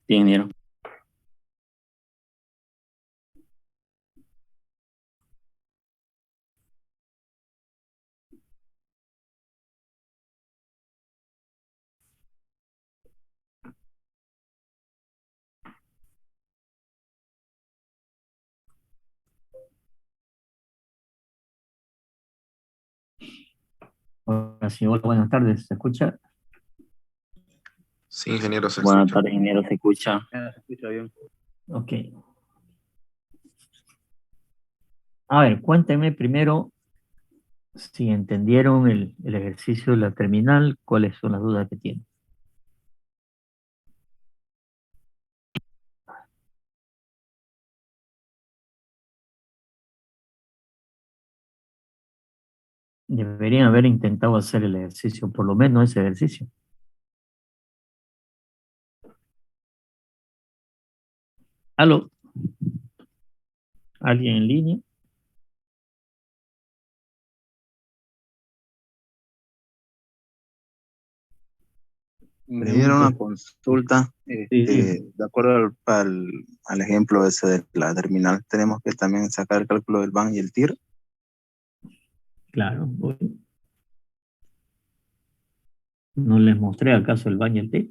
Sí, ingeniero. Ahora sí, hola, buenas tardes, ¿se escucha? Sí, ingeniero, se Buenas escucha. tardes, ingeniero, ¿se escucha? Se escucha bien. Ok. A ver, cuéntenme primero si entendieron el ejercicio de la terminal, cuáles son las dudas que tienen. Deberían haber intentado hacer el ejercicio, por lo menos ese ejercicio. ¿Aló? ¿Alguien en línea? Me dieron Pregunto. una consulta, Sí, de acuerdo al ejemplo ese de la terminal, tenemos que también sacar el cálculo del BAN y el TIR. claro. ¿No les mostré acaso el baño T?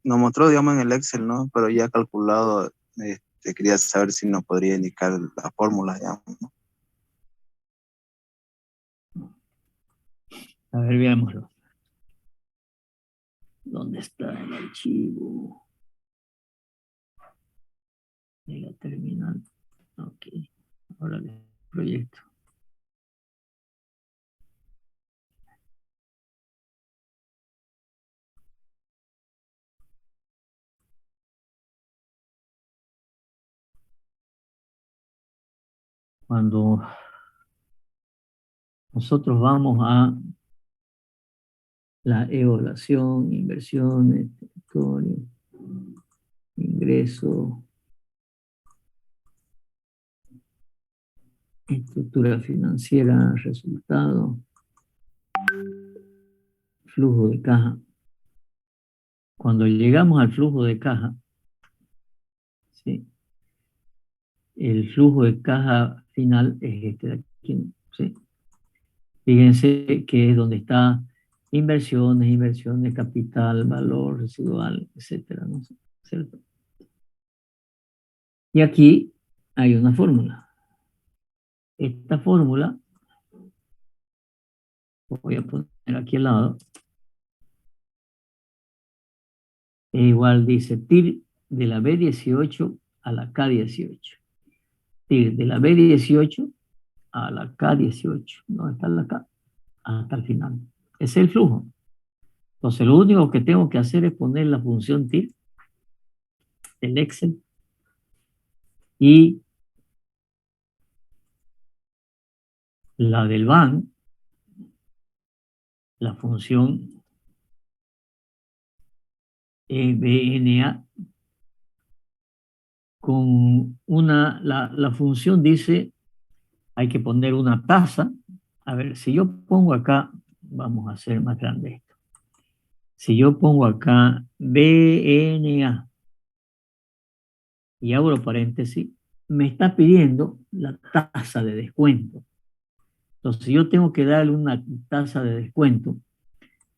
Nos mostró, digamos, en el Excel, ¿no? Pero ya calculado, quería saber si nos podría indicar la fórmula, digamos, ¿no? A ver, veámoslo. ¿Dónde está el archivo de la terminal? Ok, ahora el proyecto. Cuando nosotros vamos a la evaluación, inversiones, territorio, ingreso, estructura financiera, resultado, flujo de caja. Cuando llegamos al flujo de caja, ¿sí? El flujo de caja final es este de aquí, ¿sí? Fíjense que es donde está inversiones, inversiones, capital, valor residual, etcétera, ¿no? ¿Cierto? Y aquí hay una fórmula. Esta fórmula, voy a poner aquí al lado, es igual, dice TIR de la B18 a la K18. TIR de la B18 a la K18. ¿Dónde está la K? Hasta el final. Ese es el flujo. Entonces, lo único que tengo que hacer es poner la función TIR del Excel y la del BAN, la función BNA, con la función dice, hay que poner una tasa. A ver, si yo pongo acá, vamos a hacer más grande esto. Si yo pongo acá BNA y abro paréntesis, me está pidiendo la tasa de descuento. Entonces yo tengo que darle una tasa de descuento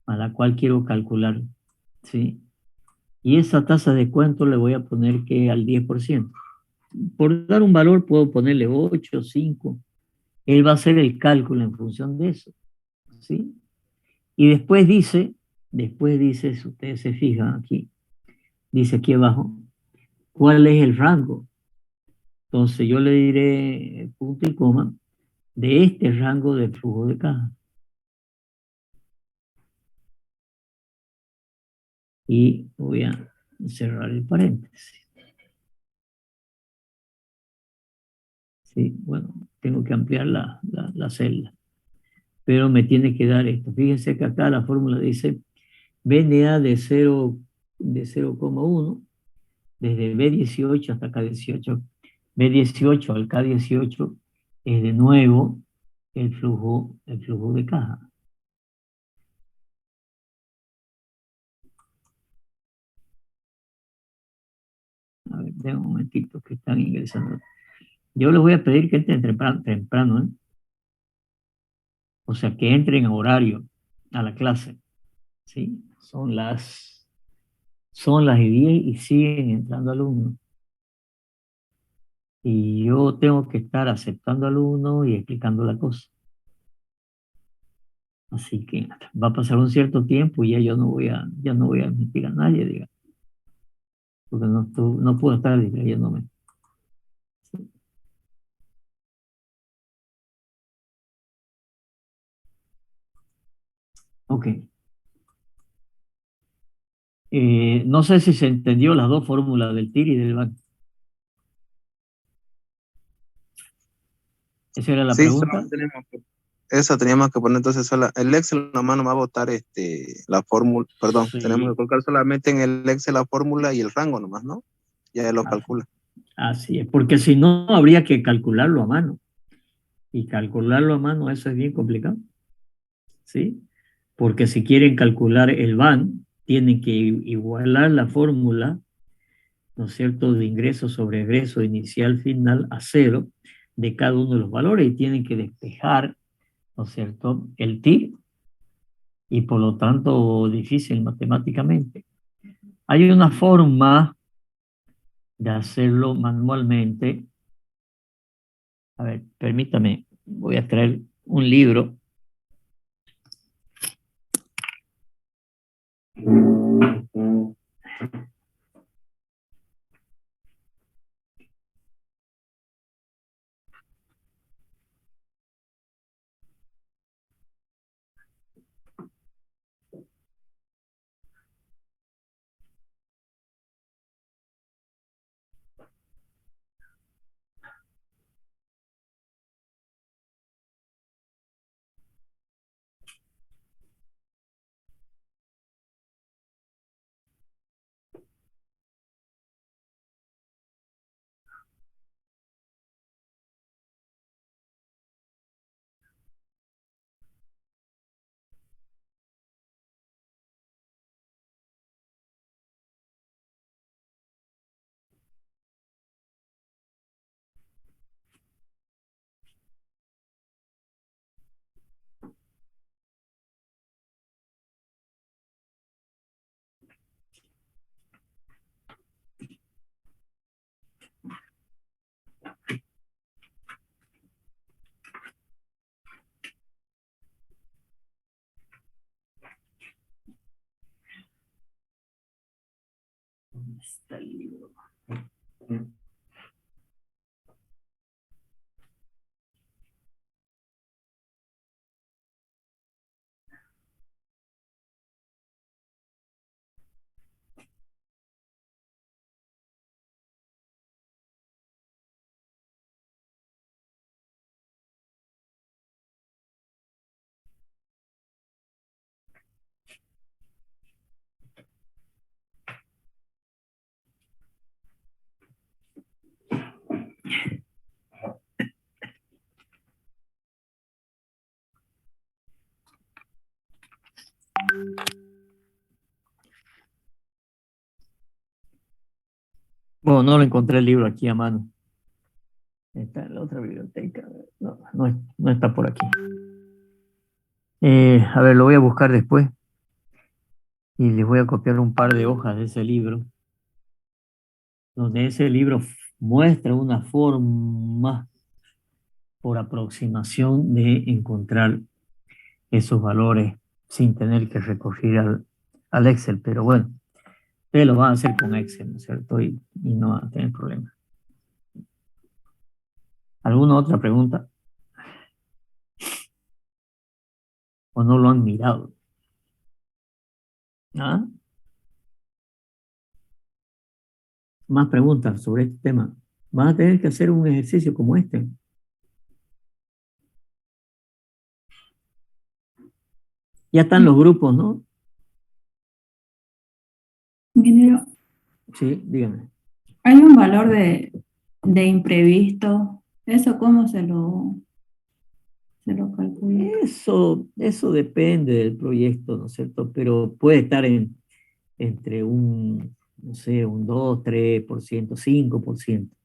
a la cual quiero calcular, ¿sí? Y esa tasa de descuento le voy a poner que al 10%. Por dar un valor puedo ponerle 8, 5. Él va a hacer el cálculo en función de eso, ¿sí? Y después dice, si ustedes se fijan aquí, dice aquí abajo, ¿cuál es el rango? Entonces yo le diré punto y coma de este rango de flujo de caja. Y voy a cerrar el paréntesis. Sí, bueno, tengo que ampliar la celda, pero me tiene que dar esto. Fíjense que acá la fórmula dice BNA de 0,1 desde B18 hasta K18. B18 al K18 es de nuevo el flujo de caja. de un momentito que están ingresando. Yo les voy a pedir que entren temprano, ¿eh? O sea, que entren a horario a la clase, ¿sí? Son las 10 y siguen entrando alumnos. Y yo tengo que estar aceptando alumnos y explicando la cosa. Así que va a pasar un cierto tiempo y ya yo ya no voy a admitir a nadie, diga, porque no puedo estar distrayéndome. Ok. No sé si se entendió las dos fórmulas del TIR y del BAN. ¿Esa era la Sí, pregunta? eso teníamos que poner entonces el Excel nomás nos va a botar la fórmula, perdón, tenemos que Sí, colocar solamente en el Excel la fórmula y el rango nomás, ¿no? Ya lo así, calcula. así es, porque si no habría que calcularlo a mano. Y calcularlo a mano, eso es bien complicado, ¿sí? Porque si quieren calcular el BAN, tienen que igualar la fórmula, ¿no es cierto?, de ingreso sobre egreso inicial final a cero de cada uno de los valores y tienen que despejar, ¿no es cierto?, el TIR y por lo tanto difícil matemáticamente. Hay una forma de hacerlo manualmente. A ver, permítame, voy a traer un libro. ¿Dónde está el libro? Bueno, no lo encontré el libro aquí a mano. Está en la otra biblioteca. No, no está por aquí. A ver, lo voy a buscar después y les voy a copiar un par de hojas de ese libro, donde ese libro muestra una forma por aproximación de encontrar esos valores sin tener que recurrir al Excel. Pero bueno, ustedes lo van a hacer con Excel, ¿no es cierto? Y no van a tener problemas. ¿Alguna otra pregunta? ¿O no lo han mirado? ¿Ah? Más preguntas sobre este tema. Van a tener que hacer un ejercicio como este. Ya están los grupos, ¿no? Ingeniero, Sí, díganme. hay un valor de imprevisto. ¿Eso cómo se lo calcula? Eso depende del proyecto, ¿no es cierto? Pero puede estar entre un no sé, un 2, 3%, 5%.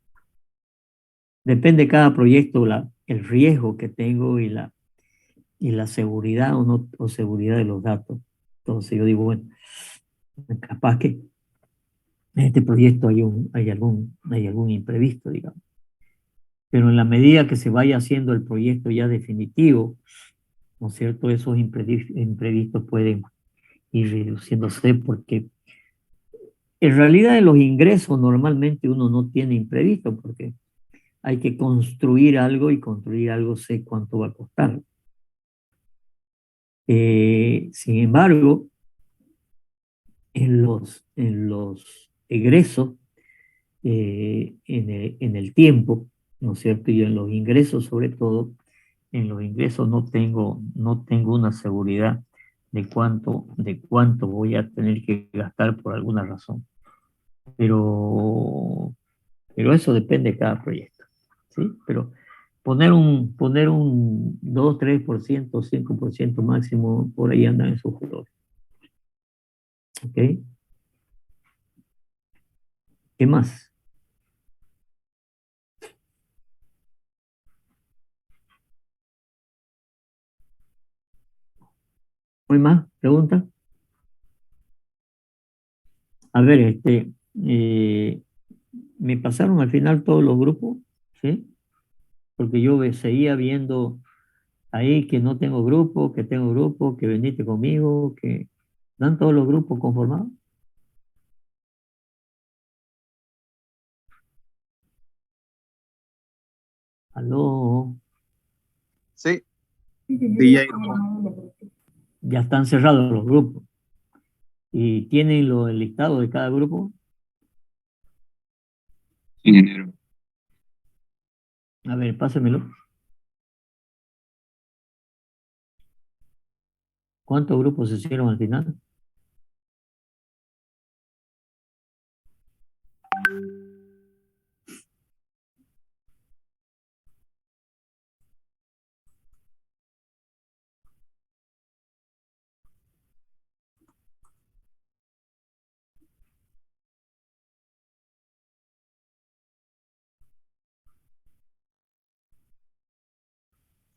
Depende de cada proyecto el riesgo que tengo y la seguridad o no o seguridad de los datos. Entonces yo digo, bueno, capaz que en este proyecto hay algún imprevisto, digamos. Pero en la medida que se vaya haciendo el proyecto ya definitivo, ¿no es cierto? Esos imprevistos pueden ir reduciéndose porque en realidad en los ingresos normalmente uno no tiene imprevisto porque hay que construir algo y construir algo sé cuánto va a costar. Sin embargo, en los egresos, en el tiempo, ¿no es cierto? Y en los ingresos sobre todo, en los ingresos no tengo una seguridad de cuánto voy a tener que gastar por alguna razón. Pero, pero eso depende de cada proyecto, ¿sí? Pero poner un 2, 3%, 5% máximo, por ahí andan esos jugadores. ¿Ok? ¿Qué más? ¿No hay más? ¿Pregunta? A ver, me pasaron al final todos los grupos, ¿sí? Porque yo seguía viendo ahí que no tengo grupo, que tengo grupo, que veniste conmigo, que dan todos los grupos conformados. Aló, Sí, sí, ya hay grupo. ya están cerrados los grupos. ¿Y tienen el listado de cada grupo? Ingeniero. A ver, pásemelo. ¿Cuántos grupos se hicieron al final?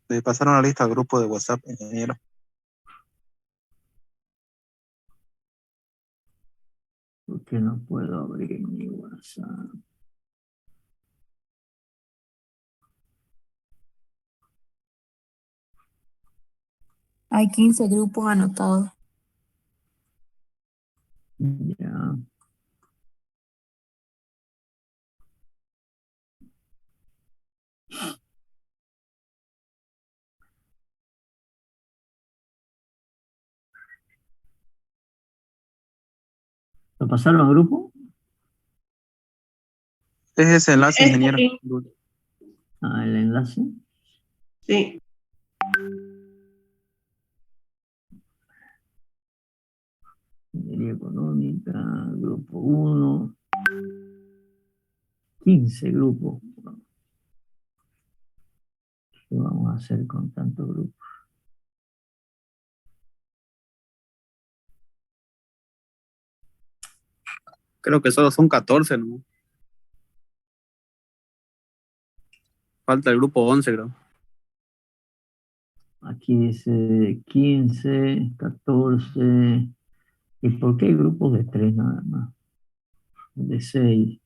Le pasaron la lista al grupo de WhatsApp, ingeniero. ¿Por qué no puedo abrir mi WhatsApp? Hay 15 grupos anotados. Ya. ¿Lo pasaron al grupo? Es ese enlace, ingeniero. Ah, el enlace. Sí. Ingeniería económica, grupo 1. 15 grupos. ¿Qué vamos a hacer con tantos grupos? Creo que solo son 14, ¿no? Falta el grupo 11, creo. Aquí dice 15, 14. ¿Y por qué hay grupos de 3 nada más? De 6.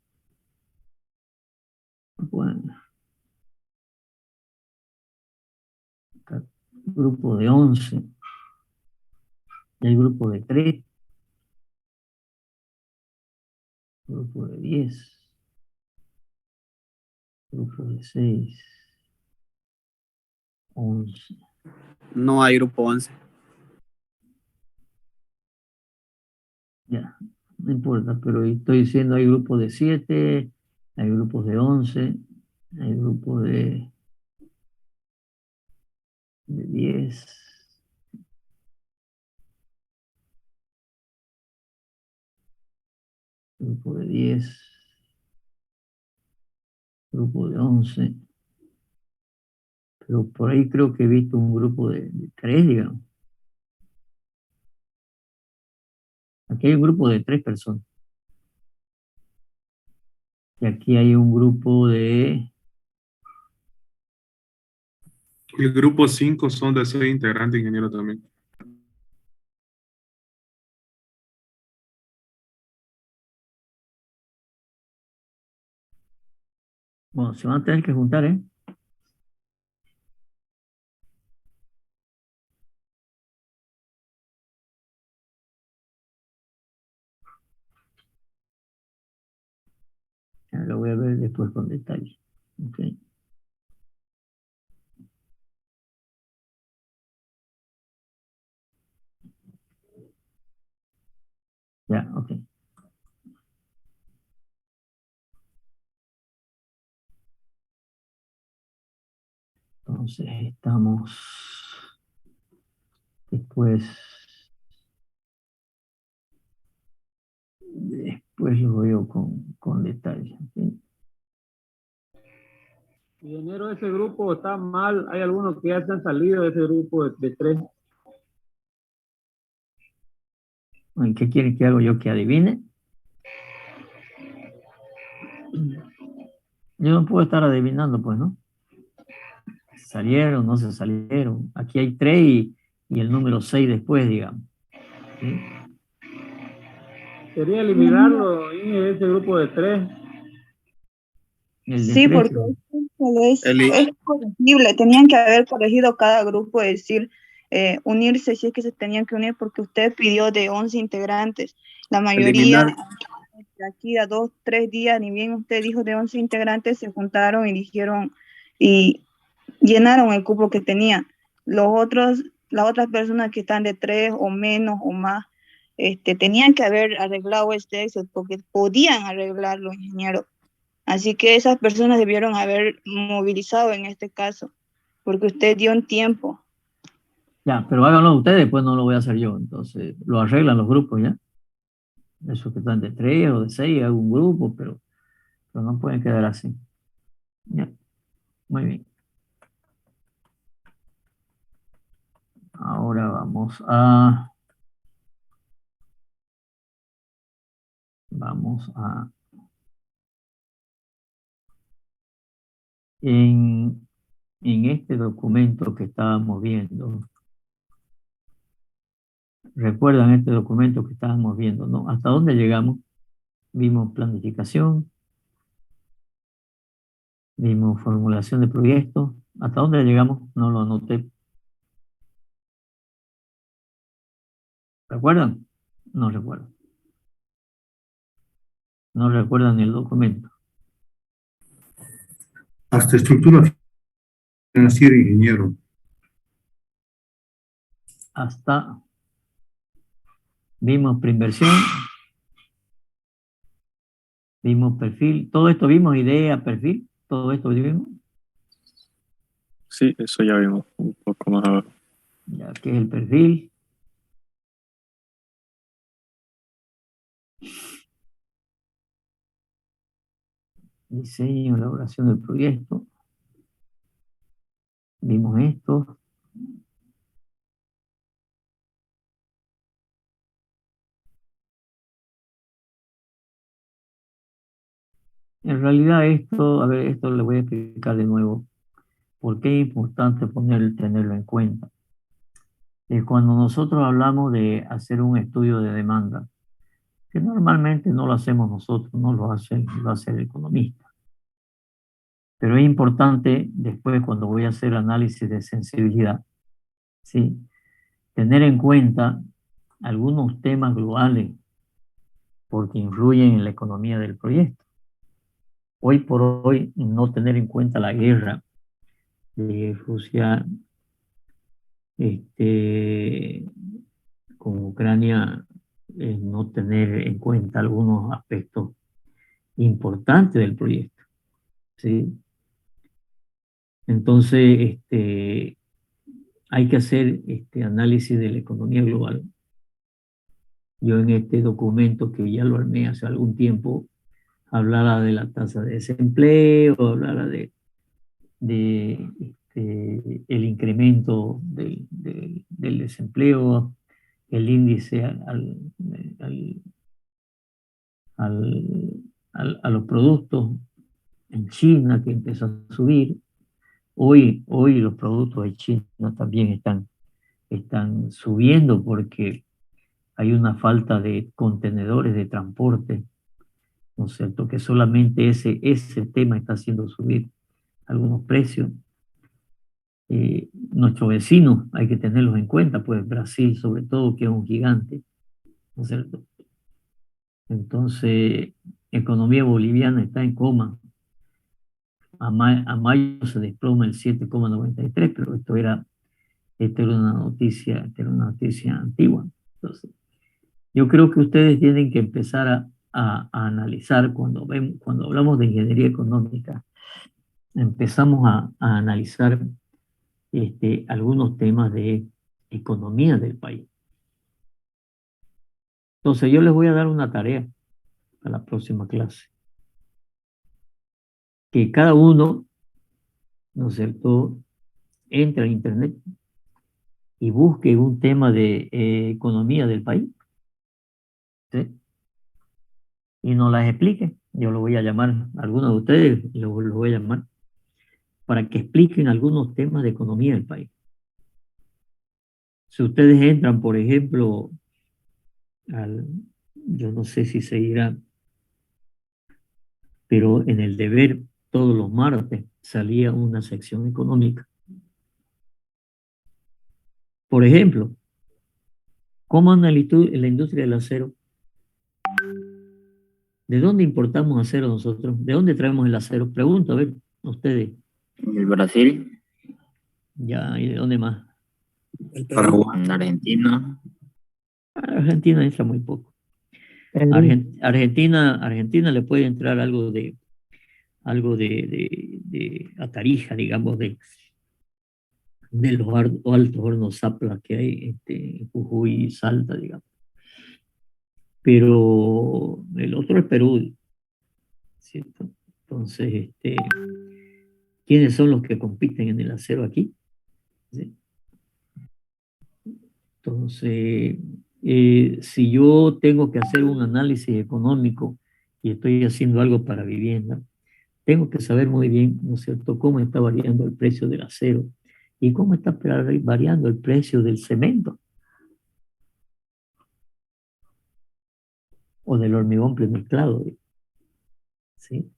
Bueno, grupo de 11. Y hay grupo de 3, grupo de 10, grupo de 6, 11. No hay grupo 11. Ya, no importa, pero estoy diciendo hay grupos de 7, hay grupos de 11, hay grupos de 10, grupo de 10, grupo de 11, pero por ahí creo que he visto un grupo de 3, digamos. Aquí hay un grupo de 3 personas. que aquí hay un grupo de... El grupo 5 son de 6 integrantes, ingeniero, también. Bueno, se van a tener que juntar, ¿eh? Ya lo voy a ver después con detalle. Ok. Ya, ok. Entonces estamos después lo veo con detalle. ¿Sí? Ingeniero, ese grupo está mal. Hay algunos que ya se han salido de ese grupo de tres. Bueno, ¿qué quieren que haga yo? ¿Que adivine? Yo no puedo estar adivinando, pues, ¿no? ¿Salieron, no se salieron? Aquí hay 3 y el número 6 después, digamos. ¿Sí? Sería eliminarlo de ese grupo de tres. El de Sí, 3. porque Eli, es corregible. Tenían que haber corregido cada grupo, es decir, unirse si es que se tenían que unir, porque usted pidió de 11 integrantes. La mayoría, eliminar, de aquí a 2, 3 días, ni bien usted dijo de 11 integrantes, se juntaron y dijeron y llenaron el cupo que tenía. Los otros, las otras personas que están de 3 o menos o más, tenían que haber arreglado este Excel porque podían arreglarlo, ingeniero. Así que esas personas debieron haber movilizado en este caso, porque usted dio un tiempo. Ya, pero háganlo ustedes, pues no lo voy a hacer yo. Entonces, lo arreglan los grupos, ¿ya? Esos que están de 3 o de 6, hago un grupo, pero no pueden quedar así. Ya, muy bien. Ahora vamos a en este documento que estábamos viendo. ¿Recuerdan este documento que estábamos viendo, no? ¿Hasta dónde llegamos? Vimos planificación, vimos formulación de proyectos. ¿Hasta dónde llegamos? No lo anoté. ¿Recuerdan? No recuerdo. No recuerdan el documento. Hasta estructura financiera, ingeniero. Hasta vimos preinversión, vimos perfil, todo esto vimos, idea, perfil, todo esto vimos. sí, eso ya vimos un poco más abajo. Ya que es el perfil. Diseño, elaboración del proyecto. Vimos esto. En realidad esto, a ver, esto le voy a explicar de nuevo. ¿Por qué es importante tenerlo en cuenta? Cuando nosotros hablamos de hacer un estudio de demanda, que normalmente no lo hacemos nosotros, no lo hace el economista. Pero es importante después cuando voy a hacer análisis de sensibilidad, ¿sí? Tener en cuenta algunos temas globales porque influyen en la economía del proyecto. Hoy por hoy, no tener en cuenta la guerra de Rusia con Ucrania, no tener en cuenta algunos aspectos importantes del proyecto, ¿sí? Entonces, hay que hacer este análisis de la economía global. Yo en este documento que ya lo armé hace algún tiempo, hablaba de la tasa de desempleo, hablaba de el incremento del desempleo, el índice a los productos en China, que empezó a subir. Hoy los productos de China también están subiendo porque hay una falta de contenedores de transporte, ¿no es cierto? Que solamente ese tema está haciendo subir algunos precios. Nuestros vecinos hay que tenerlos en cuenta, pues Brasil sobre todo, que es un gigante, ¿no es cierto? Entonces, economía boliviana está en coma. A mayo se desploma el 7,93, pero esto era una noticia antigua. Entonces, yo creo que ustedes tienen que empezar a analizar cuando hablamos de ingeniería económica, empezamos a analizar algunos temas de economía del país. Entonces, yo les voy a dar una tarea a la próxima clase. Que cada uno, ¿no es cierto?, entre a internet y busque un tema de economía del país, ¿sí? Y nos las explique. Yo lo voy a llamar, a algunos de ustedes lo voy a llamar, para que expliquen algunos temas de economía del país. Si ustedes entran, por ejemplo, yo no sé si se irá, pero en el Deber todos los martes salía una sección económica. Por ejemplo, ¿cómo anda la industria del acero? ¿De dónde importamos acero nosotros? ¿De dónde traemos el acero? Pregunto, a ver, ustedes. El Brasil, Ya, ¿y de dónde más? Paraguay, Argentina. Argentina entra muy poco. Argentina le puede entrar algo de a Tarija, digamos, de los altos hornos Zapla que hay en Jujuy y Salta, digamos. Pero el otro es Perú, ¿cierto? Entonces, ¿quiénes son los que compiten en el acero aquí? ¿Sí? Entonces, si yo tengo que hacer un análisis económico y estoy haciendo algo para vivienda, tengo que saber muy bien, ¿no es cierto?, cómo está variando el precio del acero y cómo está variando el precio del cemento o del hormigón premezclado, ¿sí?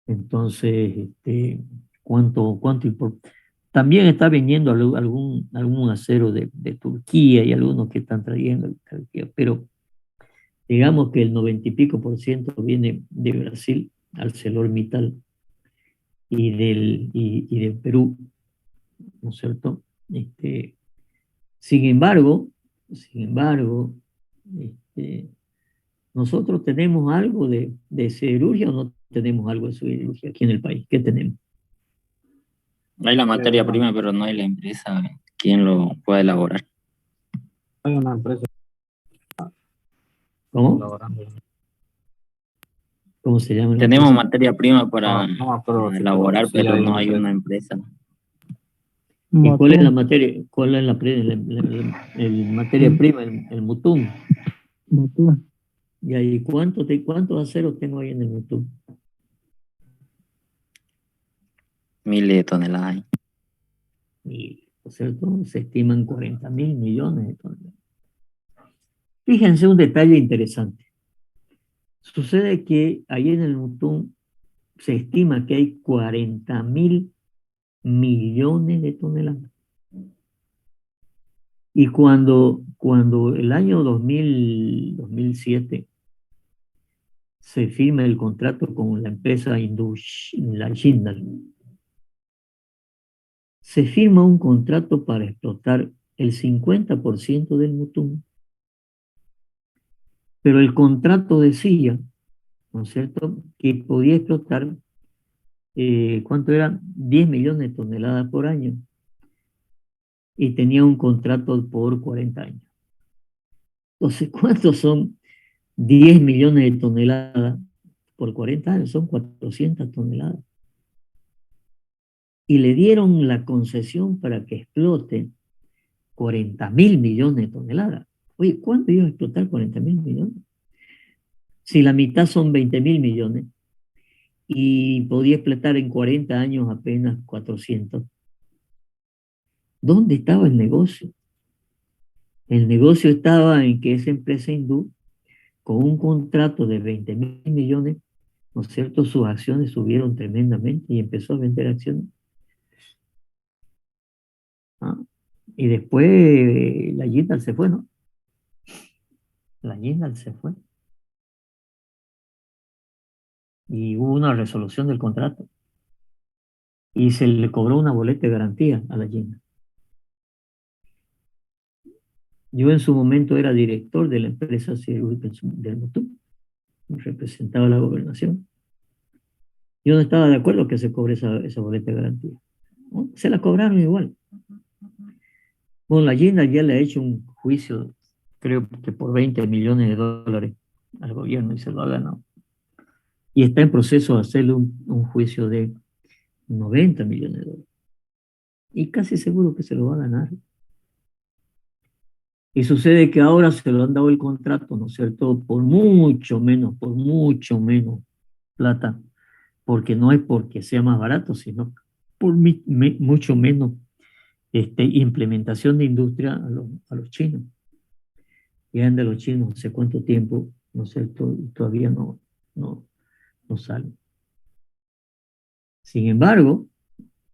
Entonces, ¿cuánto importa? También está viniendo algún acero de Turquía y algunos que están trayendo de Turquía, pero digamos que el 90 y pico % viene de Brasil, ArcelorMittal, y del Perú, ¿no es cierto? Sin embargo, nosotros tenemos algo de siderurgia o no tenemos algo de siderurgia aquí en el país. ¿Qué tenemos? Hay la materia prima, pero no hay la empresa quien lo pueda elaborar. Hay una empresa ¿Cómo? elaborando. ¿Cómo se llama? Tenemos materia prima para pero elaborar, sí pero hay no una hay empresa. una empresa. ¿Y cuál es la materia? ¿Cuál es la materia prima? El mutum. ¿Y ahí cuántos aceros tengo ahí en el mutum? Miles de toneladas. Y, ¿no es cierto? Se estiman 40.000 millones de toneladas. Fíjense un detalle interesante. Sucede que ahí en el mutum se estima que hay 40.000 millones de toneladas. Y cuando el año 2007 se firma el contrato con la empresa Jindal, se firma un contrato para explotar el 50% del mutum. Pero el contrato decía, ¿no es cierto?, que podía explotar, ¿cuánto era? 10 millones de toneladas por año. Y tenía un contrato por 40 años. Entonces, ¿cuántos son 10 millones de toneladas por 40 años? Son 400 toneladas. Y le dieron la concesión para que explote 40.000 millones de toneladas. Oye, ¿cuánto iba a explotar 40.000 millones? Si la mitad son 20.000 millones y podía explotar en 40 años apenas 400, ¿dónde estaba el negocio? El negocio estaba en que esa empresa hindú, con un contrato de 20.000 millones, ¿no es cierto? Sus acciones subieron tremendamente y empezó a vender acciones. ¿Ah? Y después la Jindal se fue, ¿no? La Jindal se fue. Y hubo una resolución del contrato. Y se le cobró una boleta de garantía a la Jindal. Yo en su momento era director de la empresa siderúrgica del Motú, representaba la gobernación. Yo no estaba de acuerdo que se cobre esa boleta de garantía, ¿no? Se la cobraron igual. Bueno, la Jindal ya le ha hecho un juicio, creo que por 20 millones de dólares al gobierno y se lo ha ganado. Y está en proceso de hacerle un juicio de 90 millones de dólares. Y casi seguro que se lo va a ganar. Y sucede que ahora se lo han dado el contrato, ¿no es cierto? Por mucho menos plata, porque no es porque sea más barato, sino por mucho menos implementación de industria a los chinos. Y de los chinos no sé cuánto tiempo, ¿no es cierto? Y todavía no salen. Sin embargo,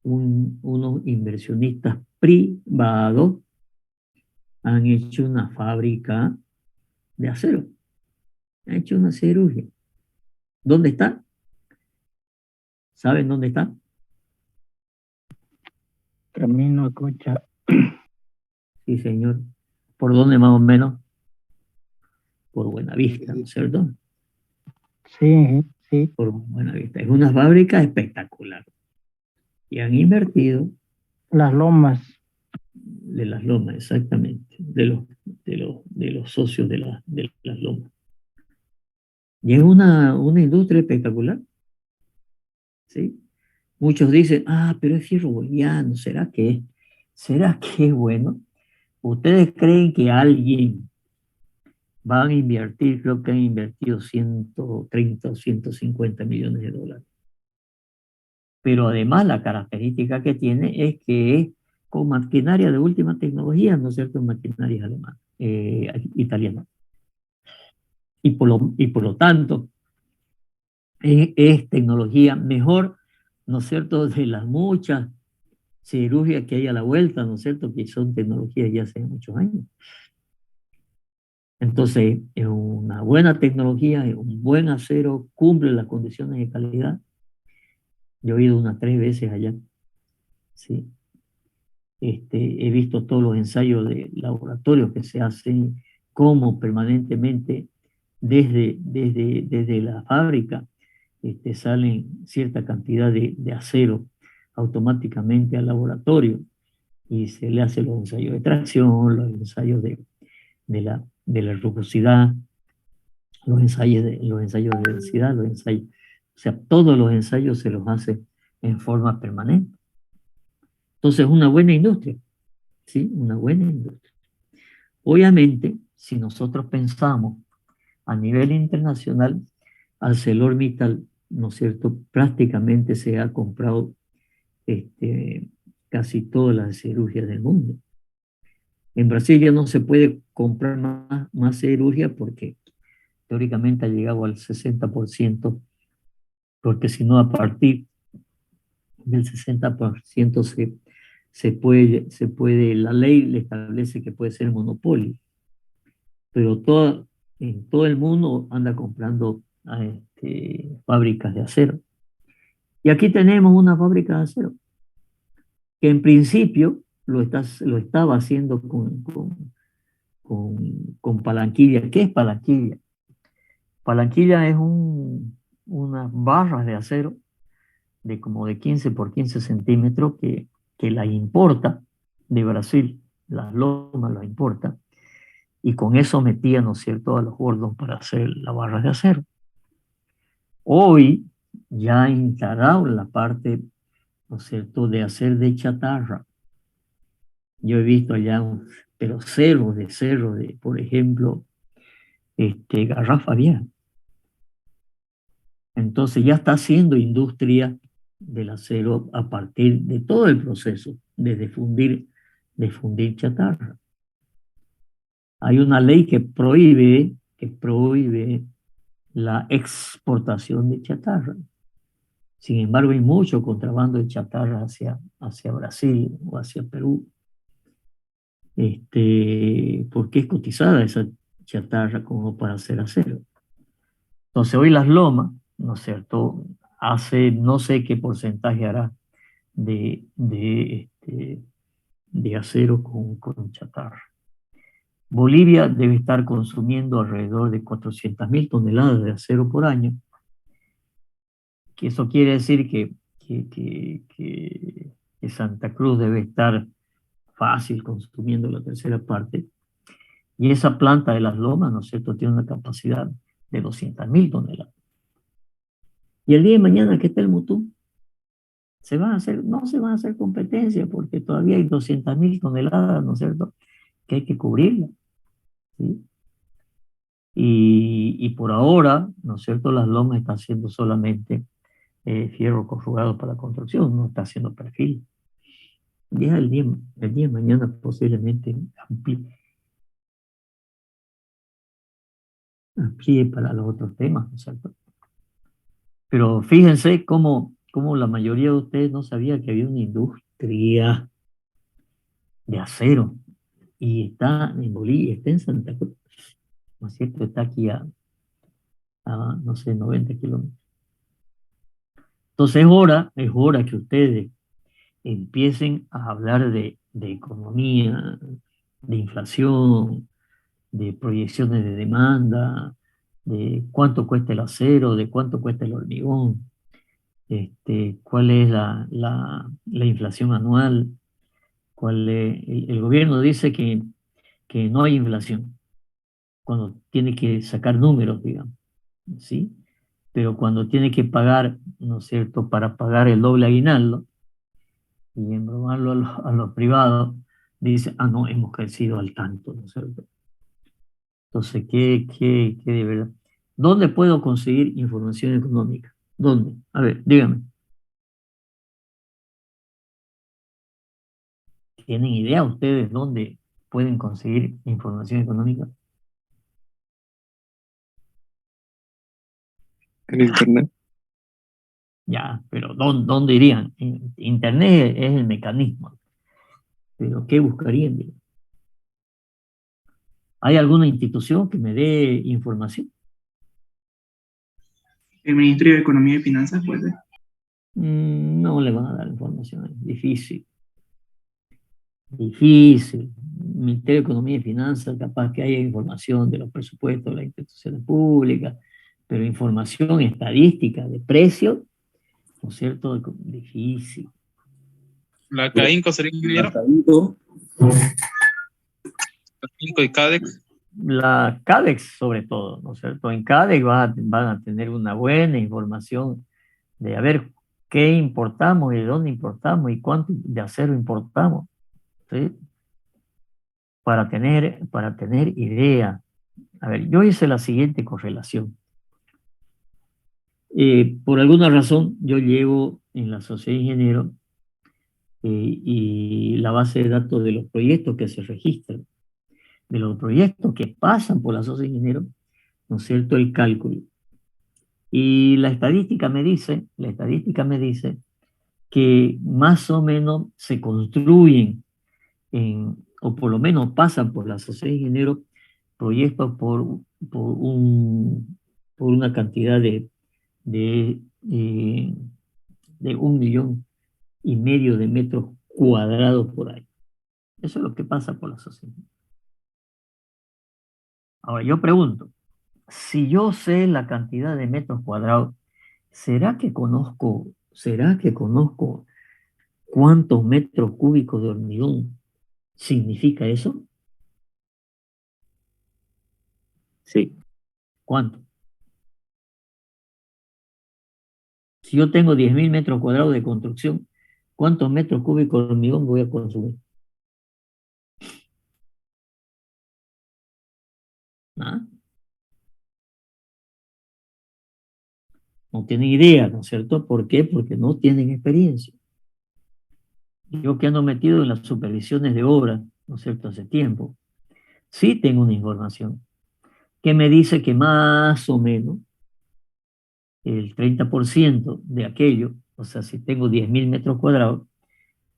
unos inversionistas privados han hecho una fábrica de acero. Han hecho una siderurgia. ¿Dónde está? ¿Saben dónde está? Camino a Cocha. Sí, señor. ¿Por dónde más o menos? Por Buenavista, ¿no es cierto? Sí, sí. Por Buenavista. Es una fábrica espectacular. Y han invertido. Las Lomas. De las Lomas, exactamente. De los socios de las Lomas. Y es una industria espectacular. ¿Sí? Muchos dicen, pero es fierro boliviano, ¿será que es bueno? ¿Ustedes creen que alguien van a invertir? Creo que han invertido 130 o 150 millones de dólares. Pero además la característica que tiene es que es con maquinaria de última tecnología, ¿no es cierto? Maquinaria alemana, italiana. Y por lo tanto, es tecnología mejor, ¿no es cierto?, de las muchas cirugías que hay a la vuelta, ¿no es cierto?, que son tecnologías ya hace muchos años. Entonces, es una buena tecnología, es un buen acero, cumple las condiciones de calidad. Yo he ido unas 3 veces allá, ¿sí? He visto todos los ensayos de laboratorios que se hacen, cómo permanentemente desde la fábrica salen cierta cantidad de acero automáticamente al laboratorio y se le hacen los ensayos de tracción, los ensayos de la rugosidad, los ensayos de densidad, o sea, todos los ensayos se los hace en forma permanente. Entonces, una buena industria, ¿sí? Una buena industria. Obviamente, si nosotros pensamos a nivel internacional, ArcelorMittal, ¿no es cierto?, prácticamente se ha comprado casi todas las cirugías del mundo. En Brasil ya no se puede comprar más cirugía porque teóricamente ha llegado al 60%, porque si no, a partir del 60% se puede, la ley le establece que puede ser monopolio, pero en todo el mundo anda comprando fábricas de acero. Y aquí tenemos una fábrica de acero, que en principio lo estaba haciendo con palanquilla. ¿Qué es palanquilla? Palanquilla es unas barras de acero de como de 15 por 15 centímetros que la importa de Brasil, las Lomas las importa, y con eso metía, ¿no es cierto?, a los gordos para hacer las barras de acero. Hoy ya ha instalado la parte, ¿no es cierto?, de hacer de chatarra. Yo he visto allá, pero cerros de, por ejemplo, garrafa vieja. Entonces ya está haciendo industria del acero a partir de todo el proceso de fundir chatarra. Hay una ley que prohíbe la exportación de chatarra. Sin embargo, hay mucho contrabando de chatarra hacia Brasil o hacia Perú. Porque es cotizada esa chatarra como para hacer acero. Entonces, hoy Las Lomas, ¿no es cierto?, hace, no sé qué porcentaje hará de acero con chatarra. Bolivia debe estar consumiendo alrededor de 400.000 toneladas de acero por año, que eso quiere decir que Santa Cruz debe estar fácil consumiendo la tercera parte, y esa planta de Las Lomas, ¿no es cierto?, tiene una capacidad de 200.000 toneladas. Y el día de mañana que esté el Mutú, no se van a hacer competencia porque todavía hay 200.000 toneladas, ¿no es cierto?, que hay que cubrirla, ¿sí? Y por ahora, ¿no es cierto?, Las Lomas está haciendo solamente fierro corrugado para construcción, no está haciendo perfil. Ya el día de mañana posiblemente amplíe para los otros temas, ¿no es cierto? Pero fíjense cómo la mayoría de ustedes no sabía que había una industria de acero, y está en Bolivia, está en Santa Cruz, ¿no es cierto? Está aquí a no sé, 90 kilómetros. Entonces es hora que ustedes empiecen a hablar de economía, de inflación, de proyecciones de demanda, de cuánto cuesta el acero, de cuánto cuesta el hormigón, cuál es la inflación anual, el gobierno dice que no hay inflación, cuando tiene que sacar números, digamos, ¿sí? Pero cuando tiene que pagar, ¿no es cierto?, para pagar el doble aguinaldo y embromarlo a los privados, dice, no, hemos crecido al tanto, ¿no es cierto? Entonces, ¿qué de verdad? ¿Dónde puedo conseguir información económica? ¿Dónde? A ver, dígame. ¿Tienen idea ustedes dónde pueden conseguir información económica? En internet. Ya, pero ¿dónde irían? Internet es el mecanismo. Pero ¿qué buscarían? ¿Hay alguna institución que me dé información? El Ministerio de Economía y Finanzas puede. No le van a dar información, es difícil. Difícil. Ministerio de Economía y Finanzas, capaz que haya información de los presupuestos de las instituciones públicas, pero información estadística de precios, ¿no es cierto? Difícil. La CAINCO sería ingeniero. CAINCO y CADEX. La CADEX sobre todo, ¿no es cierto? En CADEX van a tener una buena información de a ver qué importamos y de dónde importamos y cuánto de acero importamos, ¿sí? Para tener idea. A ver, yo hice la siguiente correlación. Por alguna razón, yo llevo en la sociedad de ingenieros y la base de datos de los proyectos que se registran, de los proyectos que pasan por la sociedad de ingenieros, ¿no es cierto?, el cálculo. Y la estadística me dice que más o menos se construyen, o por lo menos pasan por la sociedad de ingenieros, proyectos por una cantidad de 1,5 millones de metros cuadrados por año. Eso es lo que pasa por la sociedad. Ahora, yo pregunto, si yo sé la cantidad de metros cuadrados, ¿será que conozco cuántos metros cúbicos de hormigón significa eso? Sí. ¿Cuánto? Si yo tengo 10.000 metros cuadrados de construcción, ¿cuántos metros cúbicos de hormigón voy a consumir? ¿Ah? no tienen idea, ¿no es cierto? ¿Por qué? Porque no tienen experiencia. Yo que ando metido en las supervisiones de obra, ¿no es cierto?, hace tiempo, sí tengo una información que me dice que más o menos el 30% de aquello, o sea, si tengo 10.000 metros cuadrados,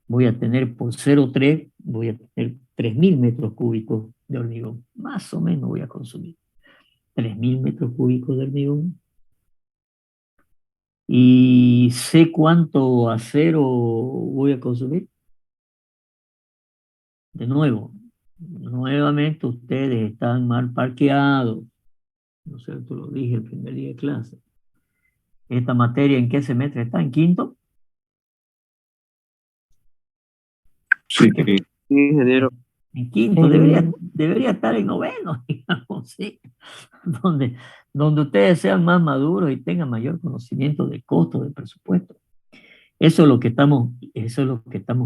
voy a tener por 0,3, voy a tener 3.000 metros cúbicos de hormigón. Más o menos voy a consumir 3.000 metros cúbicos de hormigón. Y sé cuánto acero voy a consumir. De nuevo, nuevamente ustedes están mal parqueados. ¿No es cierto? Lo dije el primer día de clase. ¿Esta materia en qué semestre está? ¿En quinto? Sí. Sí, ingeniero. En quinto, debería estar en noveno, digamos, ¿sí? Donde ustedes sean más maduros y tengan mayor conocimiento del costo del presupuesto. Eso es lo que estamos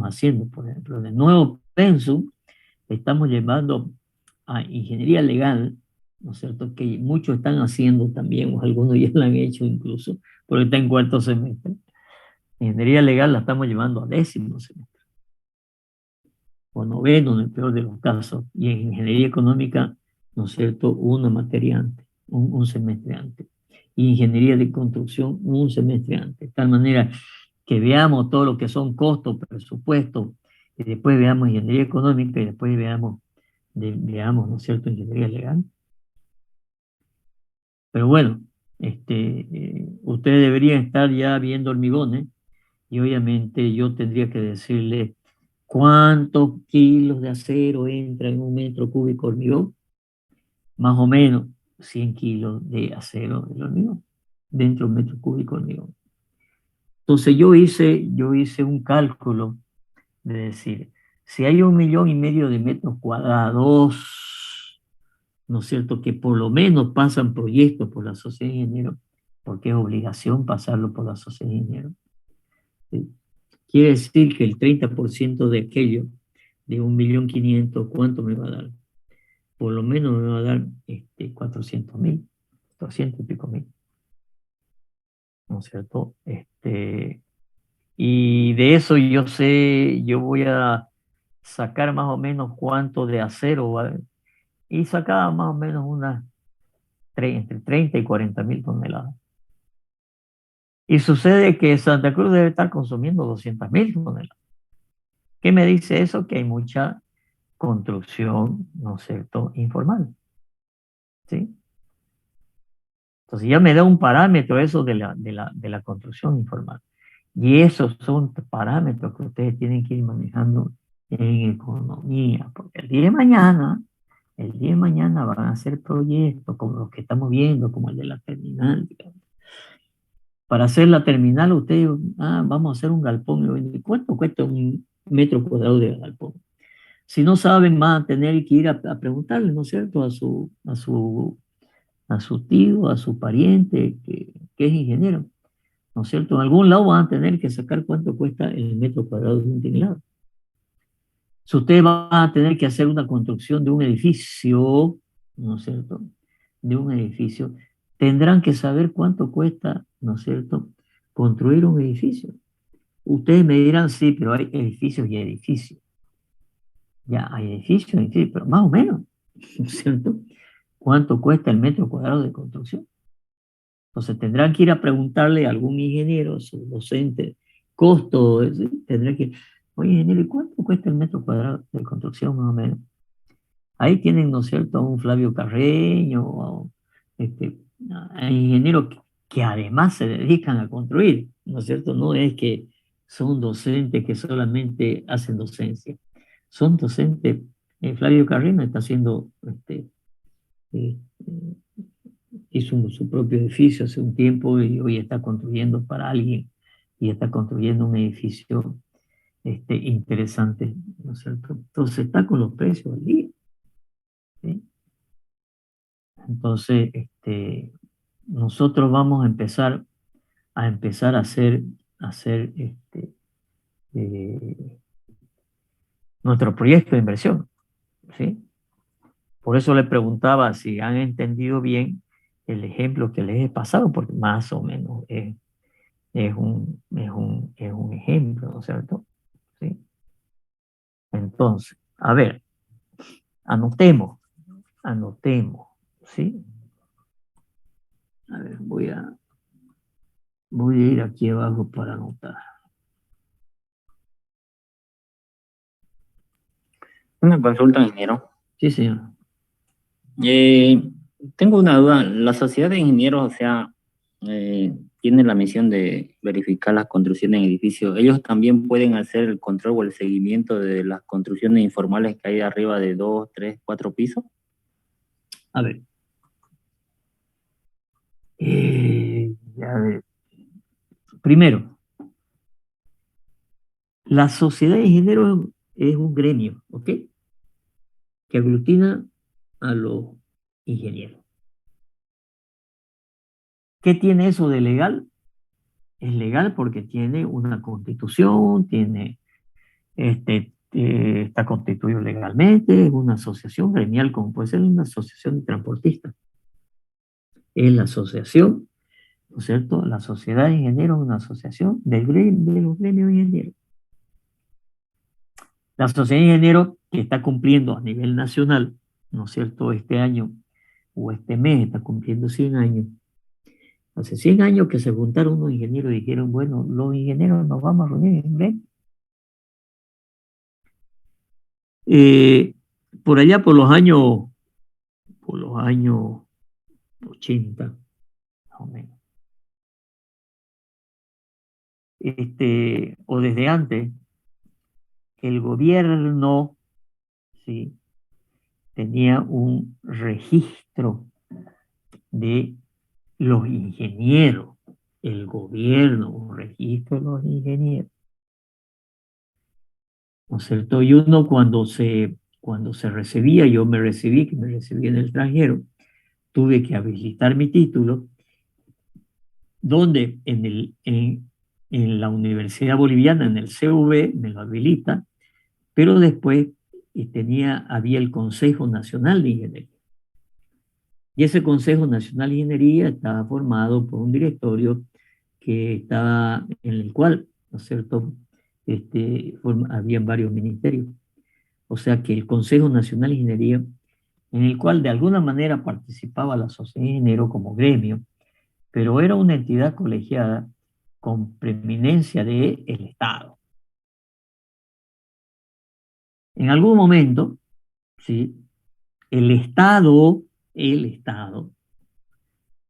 haciendo, por ejemplo. En el nuevo pensum estamos llevando a ingeniería legal, ¿no es cierto?, que muchos están haciendo también, o algunos ya la han hecho incluso, porque está en cuarto semestre. Ingeniería legal la estamos llevando a 10º semestre, o 9º en el peor de los casos, y en ingeniería económica, ¿no es cierto?, una materia antes, un semestre antes. Y ingeniería de construcción, un semestre antes. De tal manera que veamos todo lo que son costos, presupuestos, y después veamos ingeniería económica, y después veamos, ¿no es cierto?, ingeniería legal. Pero bueno, ustedes deberían estar ya viendo hormigones, y obviamente yo tendría que decirle cuántos kilos de acero entra en un metro cúbico de hormigón. Más o menos 100 kilos de acero del hormigón, dentro de un metro cúbico de hormigón. Entonces yo hice un cálculo de decir, si hay 1,5 millones de metros cuadrados, ¿no es cierto?, que por lo menos pasan proyectos por la sociedad de ingenieros, porque es obligación pasarlo por la sociedad de ingenieros. ¿Sí? Quiere decir que el 30% de aquello, de 1.500.000, ¿cuánto me va a dar? Por lo menos me va a dar 400.000, 200 y pico mil. ¿No es cierto? Y de eso yo voy a sacar más o menos cuánto de acero, ¿vale? Y sacaba más o menos entre 30 y 40.000 toneladas. Y sucede que Santa Cruz debe estar consumiendo 200.000 toneladas. ¿Qué me dice eso? Que hay mucha construcción, ¿no es cierto?, informal. ¿Sí? Entonces ya me da un parámetro eso de la construcción informal. Y esos son parámetros que ustedes tienen que ir manejando en economía, porque el día de mañana van a hacer proyectos como los que estamos viendo, como el de la terminal, digamos. Para hacer la terminal, ustedes, vamos a hacer un galpón. ¿Cuánto cuesta un metro cuadrado de galpón? Si no saben, van a tener que ir a preguntarle, ¿no es cierto?, a su tío, a su pariente, que es ingeniero, ¿no es cierto? En algún lado van a tener que sacar cuánto cuesta el metro cuadrado de un tinglado. Si ustedes van a tener que hacer una construcción de un edificio, ¿no es cierto?, de un edificio, tendrán que saber cuánto cuesta, ¿no es cierto?, construir un edificio. Ustedes me dirán, sí, pero hay edificios y edificios. Ya, hay edificios, pero más o menos, ¿no es cierto?, ¿cuánto cuesta el metro cuadrado de construcción? Entonces tendrán que ir a preguntarle a algún ingeniero, a su docente, costo, tendrán que, oye, ingeniero, ¿y cuánto cuesta el metro cuadrado de construcción más o menos? Ahí tienen, ¿no es cierto?, a un Flavio Carreño, a ingenieros que además se dedican a construir, ¿no es cierto? No es que son docentes que solamente hacen docencia, son docentes. Flavio Carreño está haciendo, hizo su propio edificio hace un tiempo y hoy está construyendo para alguien y está construyendo un edificio interesante, ¿no es cierto? Entonces está con los precios al día, ¿sí? Entonces, nosotros vamos a empezar a hacer nuestro proyecto de inversión, ¿sí? Por eso le preguntaba si han entendido bien el ejemplo que les he pasado, porque más o menos es un ejemplo, ¿no es cierto? ¿Sí? Entonces, a ver, anotemos, ¿sí? A ver, voy a ir aquí abajo para anotar. Una consulta, ingeniero. Sí, señor. Tengo una duda. La sociedad de ingenieros, o sea, tiene la misión de verificar las construcciones en edificios. ¿Ellos también pueden hacer el control o el seguimiento de las construcciones informales que hay arriba de 2, 3, 4 pisos? A ver. A ver. Primero, la sociedad de ingenieros es un gremio, ¿ok? Que aglutina a los ingenieros. ¿Qué tiene eso de legal? Es legal porque tiene una constitución, está constituido legalmente, es una asociación gremial, como puede ser una asociación de transportistas. Es la asociación, ¿no es cierto? La sociedad de ingenieros es una asociación de los gremios de ingenieros. La sociedad de ingenieros que está cumpliendo a nivel nacional, ¿no es cierto? Este año o este mes está cumpliendo 100 años. Hace 100 años que se juntaron unos ingenieros y dijeron, bueno, los ingenieros nos vamos a reunir en gremio. Por allá por los años 80, más o menos. O desde antes, el gobierno, ¿sí?, tenía un registro de los ingenieros. El gobierno, un registro de los ingenieros. ¿No es cierto? Y uno cuando se recibía, yo me recibí en el extranjero, tuve que habilitar mi título, donde en la Universidad Boliviana, en el CV, me lo habilita, pero después había el Consejo Nacional de Ingeniería. Y ese Consejo Nacional de Ingeniería estaba formado por un directorio en el cual, ¿no es cierto?, habían varios ministerios. O sea que el Consejo Nacional de Ingeniería, en el cual de alguna manera participaba la sociedad de ingenieros como gremio, pero era una entidad colegiada con preeminencia del Estado. En algún momento, ¿sí?, el Estado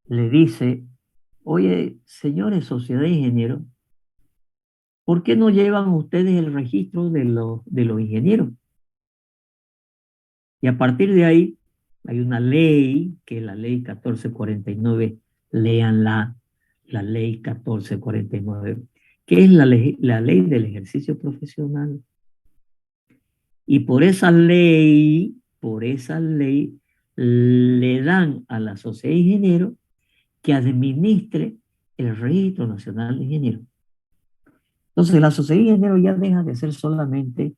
le dice, oye, señores sociedad de ingenieros, ¿por qué no llevan ustedes el registro de los ingenieros? Y a partir de ahí hay una ley, que es la ley 1449, léanla, la ley 1449, que es la ley del ejercicio profesional. Y por esa ley, le dan a la sociedad de ingenieros que administre el Registro Nacional de Ingenieros. Entonces, la sociedad de ingenieros ya deja de ser solamente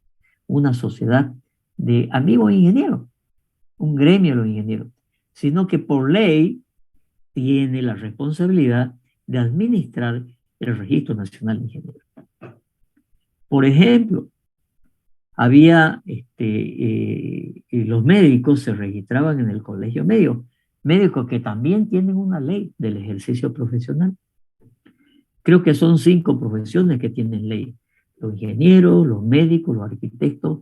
una sociedad de amigos ingenieros, un gremio de los ingenieros, sino que por ley tiene la responsabilidad de administrar el Registro Nacional de Ingenieros. Por ejemplo, había los médicos se registraban en el colegio médico, médicos que también tienen una ley del ejercicio profesional. Creo que son 5 profesiones que tienen ley: los ingenieros, los médicos, los arquitectos,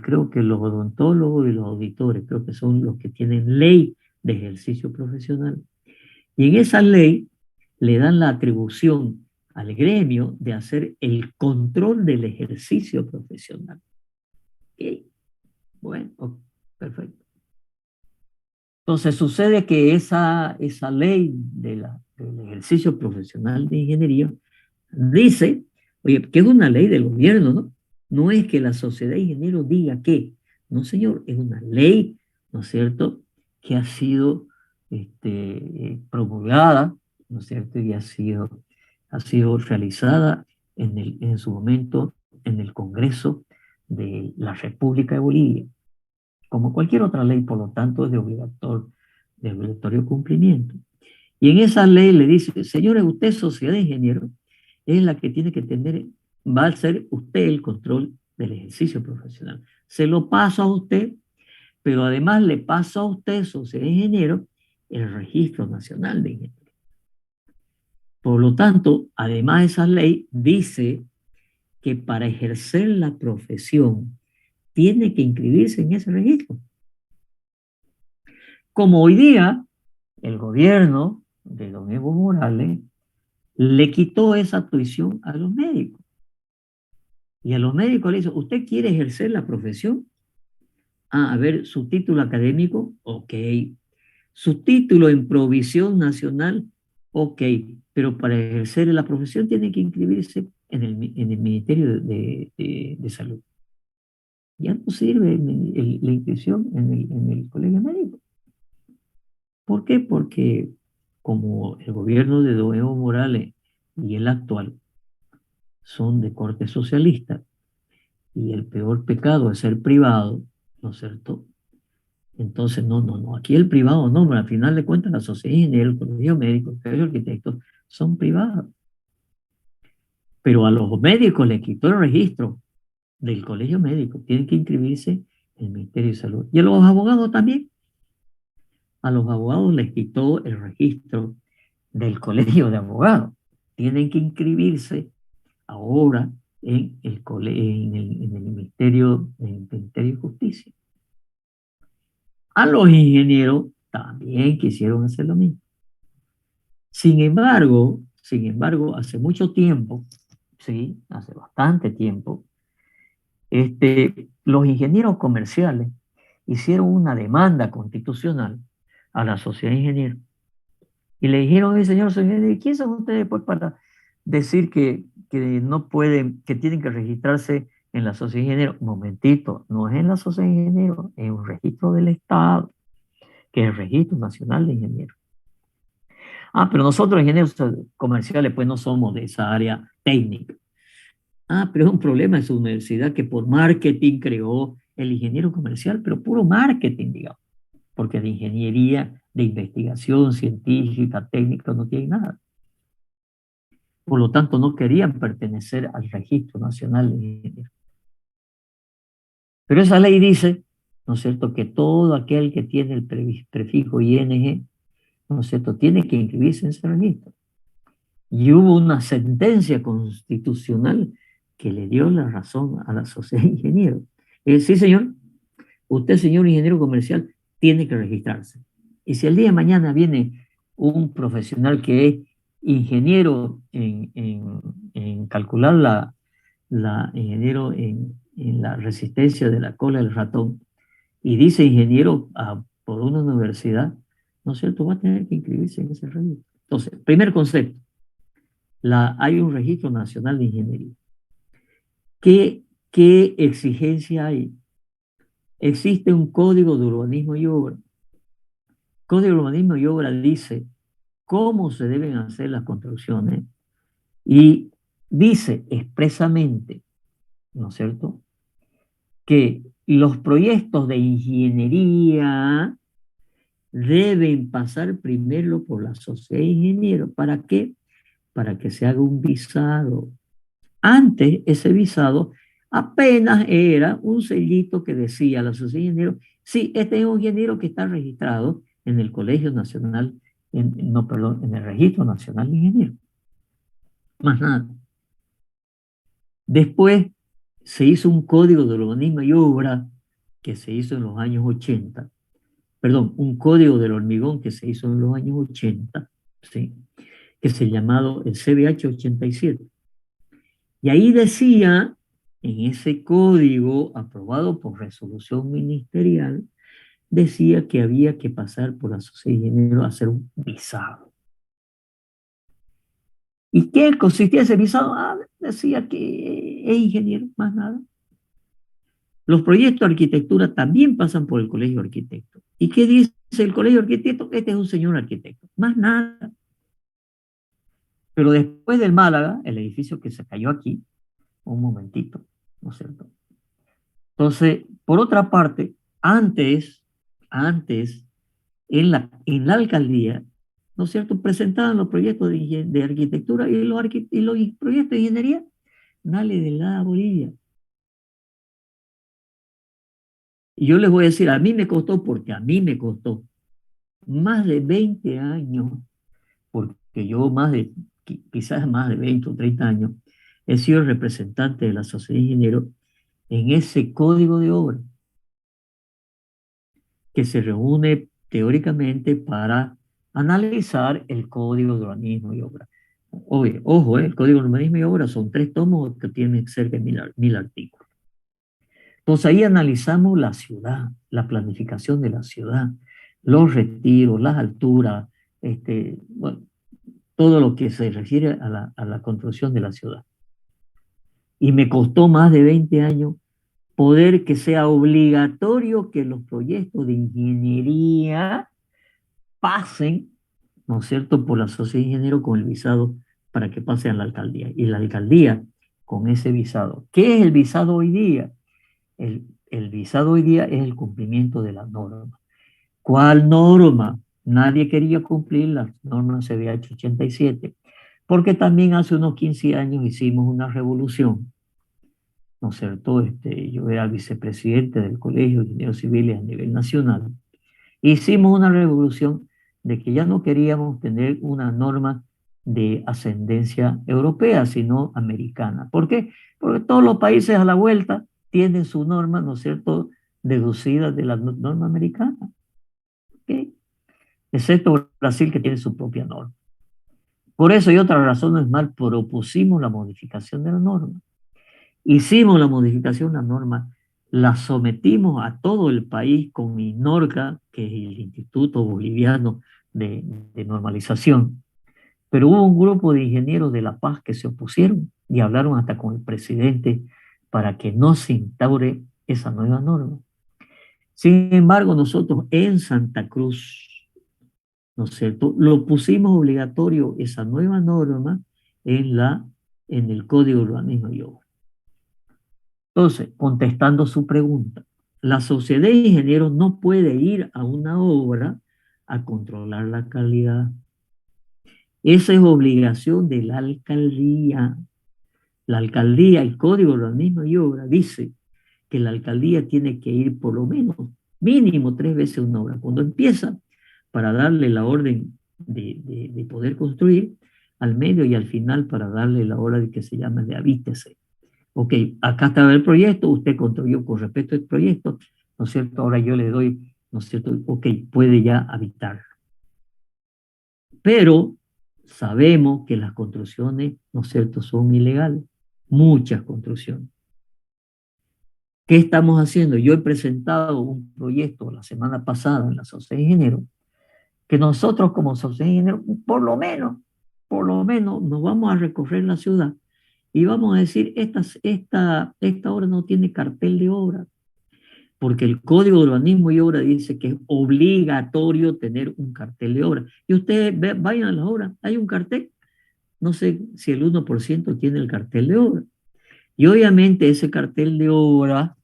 creo que los odontólogos y los auditores, creo que son los que tienen ley de ejercicio profesional. Y en esa ley le dan la atribución al gremio de hacer el control del ejercicio profesional. ¿Ok? Bueno, perfecto. Entonces sucede que esa ley del ejercicio profesional de ingeniería dice, oye, que es una ley del gobierno, ¿no? No es que la sociedad de ingenieros diga que, no señor, es una ley, ¿no es cierto?, que ha sido promulgada, ¿no es cierto?, y ha sido realizada en su momento en el Congreso de la República de Bolivia. Como cualquier otra ley, por lo tanto, es de de obligatorio cumplimiento. Y en esa ley le dice, señores, usted sociedad de ingenieros es la que tiene que tener, va a ser usted el control del ejercicio profesional. Se lo paso a usted, pero además le paso a usted, sociedad de ingenieros, el Registro Nacional de Ingenieros. Por lo tanto, además esa ley dice que para ejercer la profesión tiene que inscribirse en ese registro. Como hoy día el gobierno de don Evo Morales le quitó esa tuición a los médicos. Y a los médicos le dice, ¿usted quiere ejercer la profesión? A ver, su título académico, ok. Su título en provisión nacional, ok. Pero para ejercer la profesión tiene que inscribirse en el Ministerio de Salud. Ya no sirve la inscripción en el colegio médico. ¿Por qué? Porque como el gobierno de don Evo Morales y el actual son de corte socialista y el peor pecado es ser privado, ¿no es cierto? Entonces, no, aquí el privado no, pero al final de cuentas la sociedad de ingenieros, el colegio médico, el colegio de arquitectos son privados. Pero a los médicos les quitó el registro del colegio médico, tienen que inscribirse en el Ministerio de Salud. Y a los abogados también. A los abogados les quitó el registro del colegio de abogados. Tienen que inscribirse ahora en el Ministerio de Justicia. A los ingenieros también quisieron hacer lo mismo. Sin embargo, hace mucho tiempo, sí, hace bastante tiempo, los ingenieros comerciales hicieron una demanda constitucional a la sociedad de ingenieros. Y le dijeron, señor ingeniero, ¿quién son ustedes pues, para decir que no pueden, que tienen que registrarse en la sociedad de ingenieros? Momentito, no es en la sociedad de ingenieros, es un registro del Estado, que es el Registro Nacional de Ingenieros. Pero nosotros ingenieros comerciales pues no somos de esa área técnica. Pero es un problema en su universidad que por marketing creó el ingeniero comercial, pero puro marketing, digamos, porque de ingeniería, de investigación científica, técnica, no tiene nada. Por lo tanto, no querían pertenecer al Registro Nacional de Ingenieros. Pero esa ley dice, ¿no es cierto?, que todo aquel que tiene el prefijo ING, ¿no es cierto?, tiene que inscribirse en ese registro. Y hubo una sentencia constitucional que le dio la razón a la sociedad de ingenieros. Sí, señor, usted, señor ingeniero comercial, tiene que registrarse. Y si el día de mañana viene un profesional que es ingeniero en calcular ingeniero en la resistencia de la cola del ratón, y dice ingeniero por una universidad, ¿no es cierto?, va a tener que inscribirse en ese registro. Entonces, primer concepto, hay un registro nacional de ingeniería. ¿Qué exigencia hay? Existe un código de urbanismo y obra. El código de urbanismo y obra dice cómo se deben hacer las construcciones y dice expresamente, ¿no es cierto?, que los proyectos de ingeniería deben pasar primero por la sociedad de ingenieros. ¿Para qué? Para que se haga un visado. Antes, ese visado apenas era un sellito que decía a la sociedad de ingenieros, sí, este es un ingeniero que está registrado en el Colegio Nacional, en el Registro Nacional de Ingenieros. Más nada. Después se hizo un código de urbanismo y obra que se hizo en los años 80. Perdón, un código del hormigón que se hizo en los años 80, ¿sí?, que se llamado el CBH 87. Y ahí decía, en ese código aprobado por resolución ministerial, decía que había que pasar por la sociedad de ingenieros a hacer un visado. ¿Y qué consistía ese visado? Decía que es ingeniero, más nada. Los proyectos de arquitectura también pasan por el colegio de arquitectos. ¿Y qué dice el colegio de arquitectos? Este es un señor arquitecto, más nada. Pero después del Málaga, el edificio que se cayó aquí, un momentito, ¿no es cierto? Entonces, por otra parte, antes en la alcaldía, ¿no es cierto?, presentaban los proyectos de arquitectura y los proyectos de ingeniería, nadie de la Bolivia. Y yo les voy a decir, a mí me costó, porque a mí me costó más de 20 años, porque yo quizás más de 20 o 30 años, he sido el representante de la Sociedad de Ingenieros en ese código de obra que se reúne teóricamente para analizar el código de urbanismo y obra. Ojo, el código de urbanismo y obra son 3 tomos que tienen cerca de 1000 artículos. Entonces ahí analizamos la ciudad, la planificación de la ciudad, los retiros, las alturas, bueno, todo lo que se refiere a la construcción de la ciudad. Y me costó más de 20 años poder que sea obligatorio que los proyectos de ingeniería pasen, ¿no es cierto?, por la sociedad de ingenieros con el visado para que pasen a la alcaldía. Y la alcaldía con ese visado. ¿Qué es el visado hoy día? El visado hoy día es el cumplimiento de la norma. ¿Cuál norma? Nadie quería cumplir la norma CBH 87, porque también hace unos 15 años hicimos una revolución, ¿no es cierto? Yo era vicepresidente del Colegio de Ingenieros Civiles a nivel nacional. Hicimos una revolución de que ya no queríamos tener una norma de ascendencia europea, sino americana. ¿Por qué? Porque todos los países a la vuelta tienen su norma, ¿no es cierto?, deducida de la norma americana. ¿Okay? Excepto Brasil, que tiene su propia norma. Por eso y otras razones más propusimos la modificación de la norma. Hicimos la modificación de la norma, la sometimos a todo el país con INORCA, que es el Instituto Boliviano de Normalización. Pero hubo un grupo de ingenieros de La Paz que se opusieron y hablaron hasta con el presidente para que no se instaure esa nueva norma. Sin embargo, nosotros en Santa Cruz, ¿no es cierto?, lo pusimos obligatorio esa nueva norma en el Código de Urbanismo y Obra. Entonces, contestando su pregunta, la sociedad de ingenieros no puede ir a una obra a controlar la calidad. Esa es obligación de la alcaldía. La alcaldía, el Código de Urbanismo y Obra dice que la alcaldía tiene que ir por lo menos, mínimo 3 veces a una obra. Cuando empieza, para darle la orden de poder construir, al medio y al final para darle la orden que se llama de habítese. Ok, acá está el proyecto, usted construyó con respecto al proyecto, ¿no es cierto? Ahora yo le doy, ¿no es cierto? Ok, puede ya habitar. Pero sabemos que las construcciones, ¿no es cierto?, son ilegales. Muchas construcciones. ¿Qué estamos haciendo? Yo he presentado un proyecto la semana pasada en la Sociedad de Ingenieros, que nosotros como Sociedad de Ingenieros, por lo menos, nos vamos a recorrer la ciudad y vamos a decir, esta obra no tiene cartel de obra, porque el Código de Urbanismo y Obra dice que es obligatorio tener un cartel de obra. Y ustedes vayan a la obra, hay un cartel, no sé si el 1% tiene el cartel de obra. Y obviamente ese cartel de obra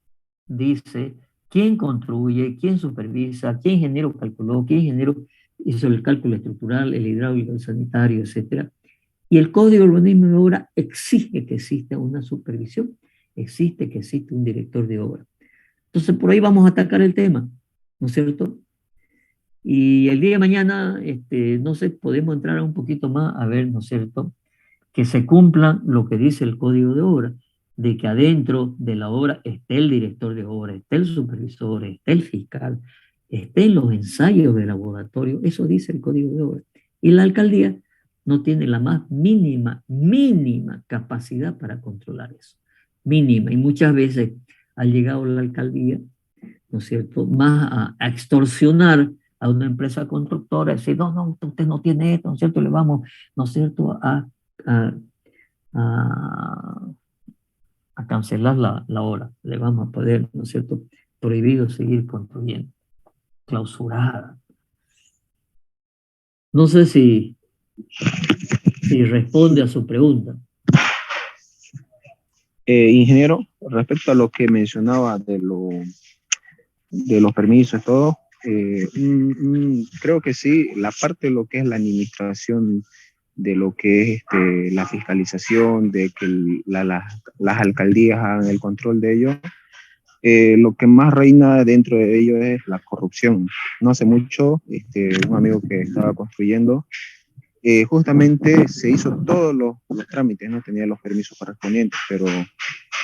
dice quién construye, quién supervisa, quién ingeniero calculó, quién ingeniero hizo el cálculo estructural, el hidráulico, el sanitario, etc. Y el Código de Urbanismo y Obra exige que exista una supervisión, exige que exista un director de obra. Entonces por ahí vamos a atacar el tema, ¿no es cierto? Y el día de mañana, no sé, podemos entrar un poquito más a ver, ¿no es cierto?, que se cumplan lo que dice el Código de Obra, de que adentro de la obra esté el director de obra, esté el supervisor, esté el fiscal, estén los ensayos de laboratorio, eso dice el Código de Obra. Y la alcaldía no tiene la más mínima capacidad para controlar eso. Mínima. Y muchas veces ha llegado la alcaldía, ¿no es cierto?, más a extorsionar a una empresa constructora, decir, no, usted no tiene esto, ¿no es cierto?, le vamos, ¿no es cierto?, a cancelar la obra, le vamos a poder, ¿no es cierto?, prohibido seguir construyendo, clausurada. No sé si responde a su pregunta. Ingeniero, respecto a lo que mencionaba de los permisos y todo, Creo que sí, la parte de lo que es la administración, de lo que es la fiscalización, de que las alcaldías hagan el control de ello, lo que más reina dentro de ello es la corrupción. No hace mucho, un amigo que estaba construyendo, justamente se hizo todos los trámites, no tenía los permisos correspondientes, pero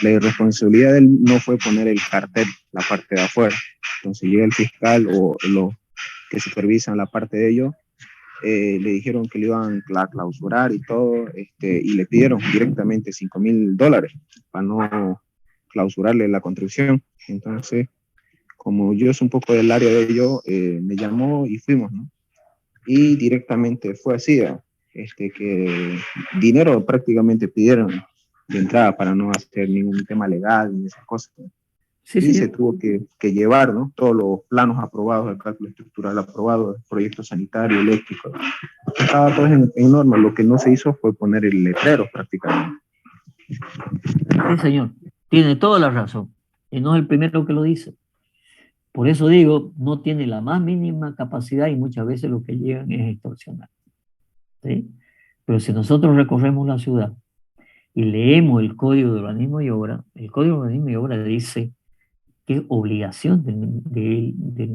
la irresponsabilidad de él no fue poner el cartel, la parte de afuera. Entonces llega el fiscal o los que supervisan la parte de ello, le dijeron que le iban a clausurar y todo, y le pidieron directamente $5,000 para no clausurarle la construcción. Entonces, como yo es un poco del área de ello, me llamó y fuimos, ¿no? Y directamente fue así, que dinero prácticamente pidieron de entrada para no hacer ningún tema legal ni esas cosas. Sí, Y sí. se tuvo que llevar, ¿no? Todos los planos aprobados, el cálculo estructural aprobado, el proyecto sanitario, eléctrico. Estaba todo en norma. Lo que no se hizo fue poner el letrero prácticamente. Sí, señor. Tiene toda la razón. Y no es el primero que lo dice. Por eso digo, no tiene la más mínima capacidad y muchas veces lo que llegan es extorsionar. ¿Sí? Pero si nosotros recorremos la ciudad y leemos el Código de Urbanismo y Obra, el Código de Urbanismo y Obra dice que es obligación del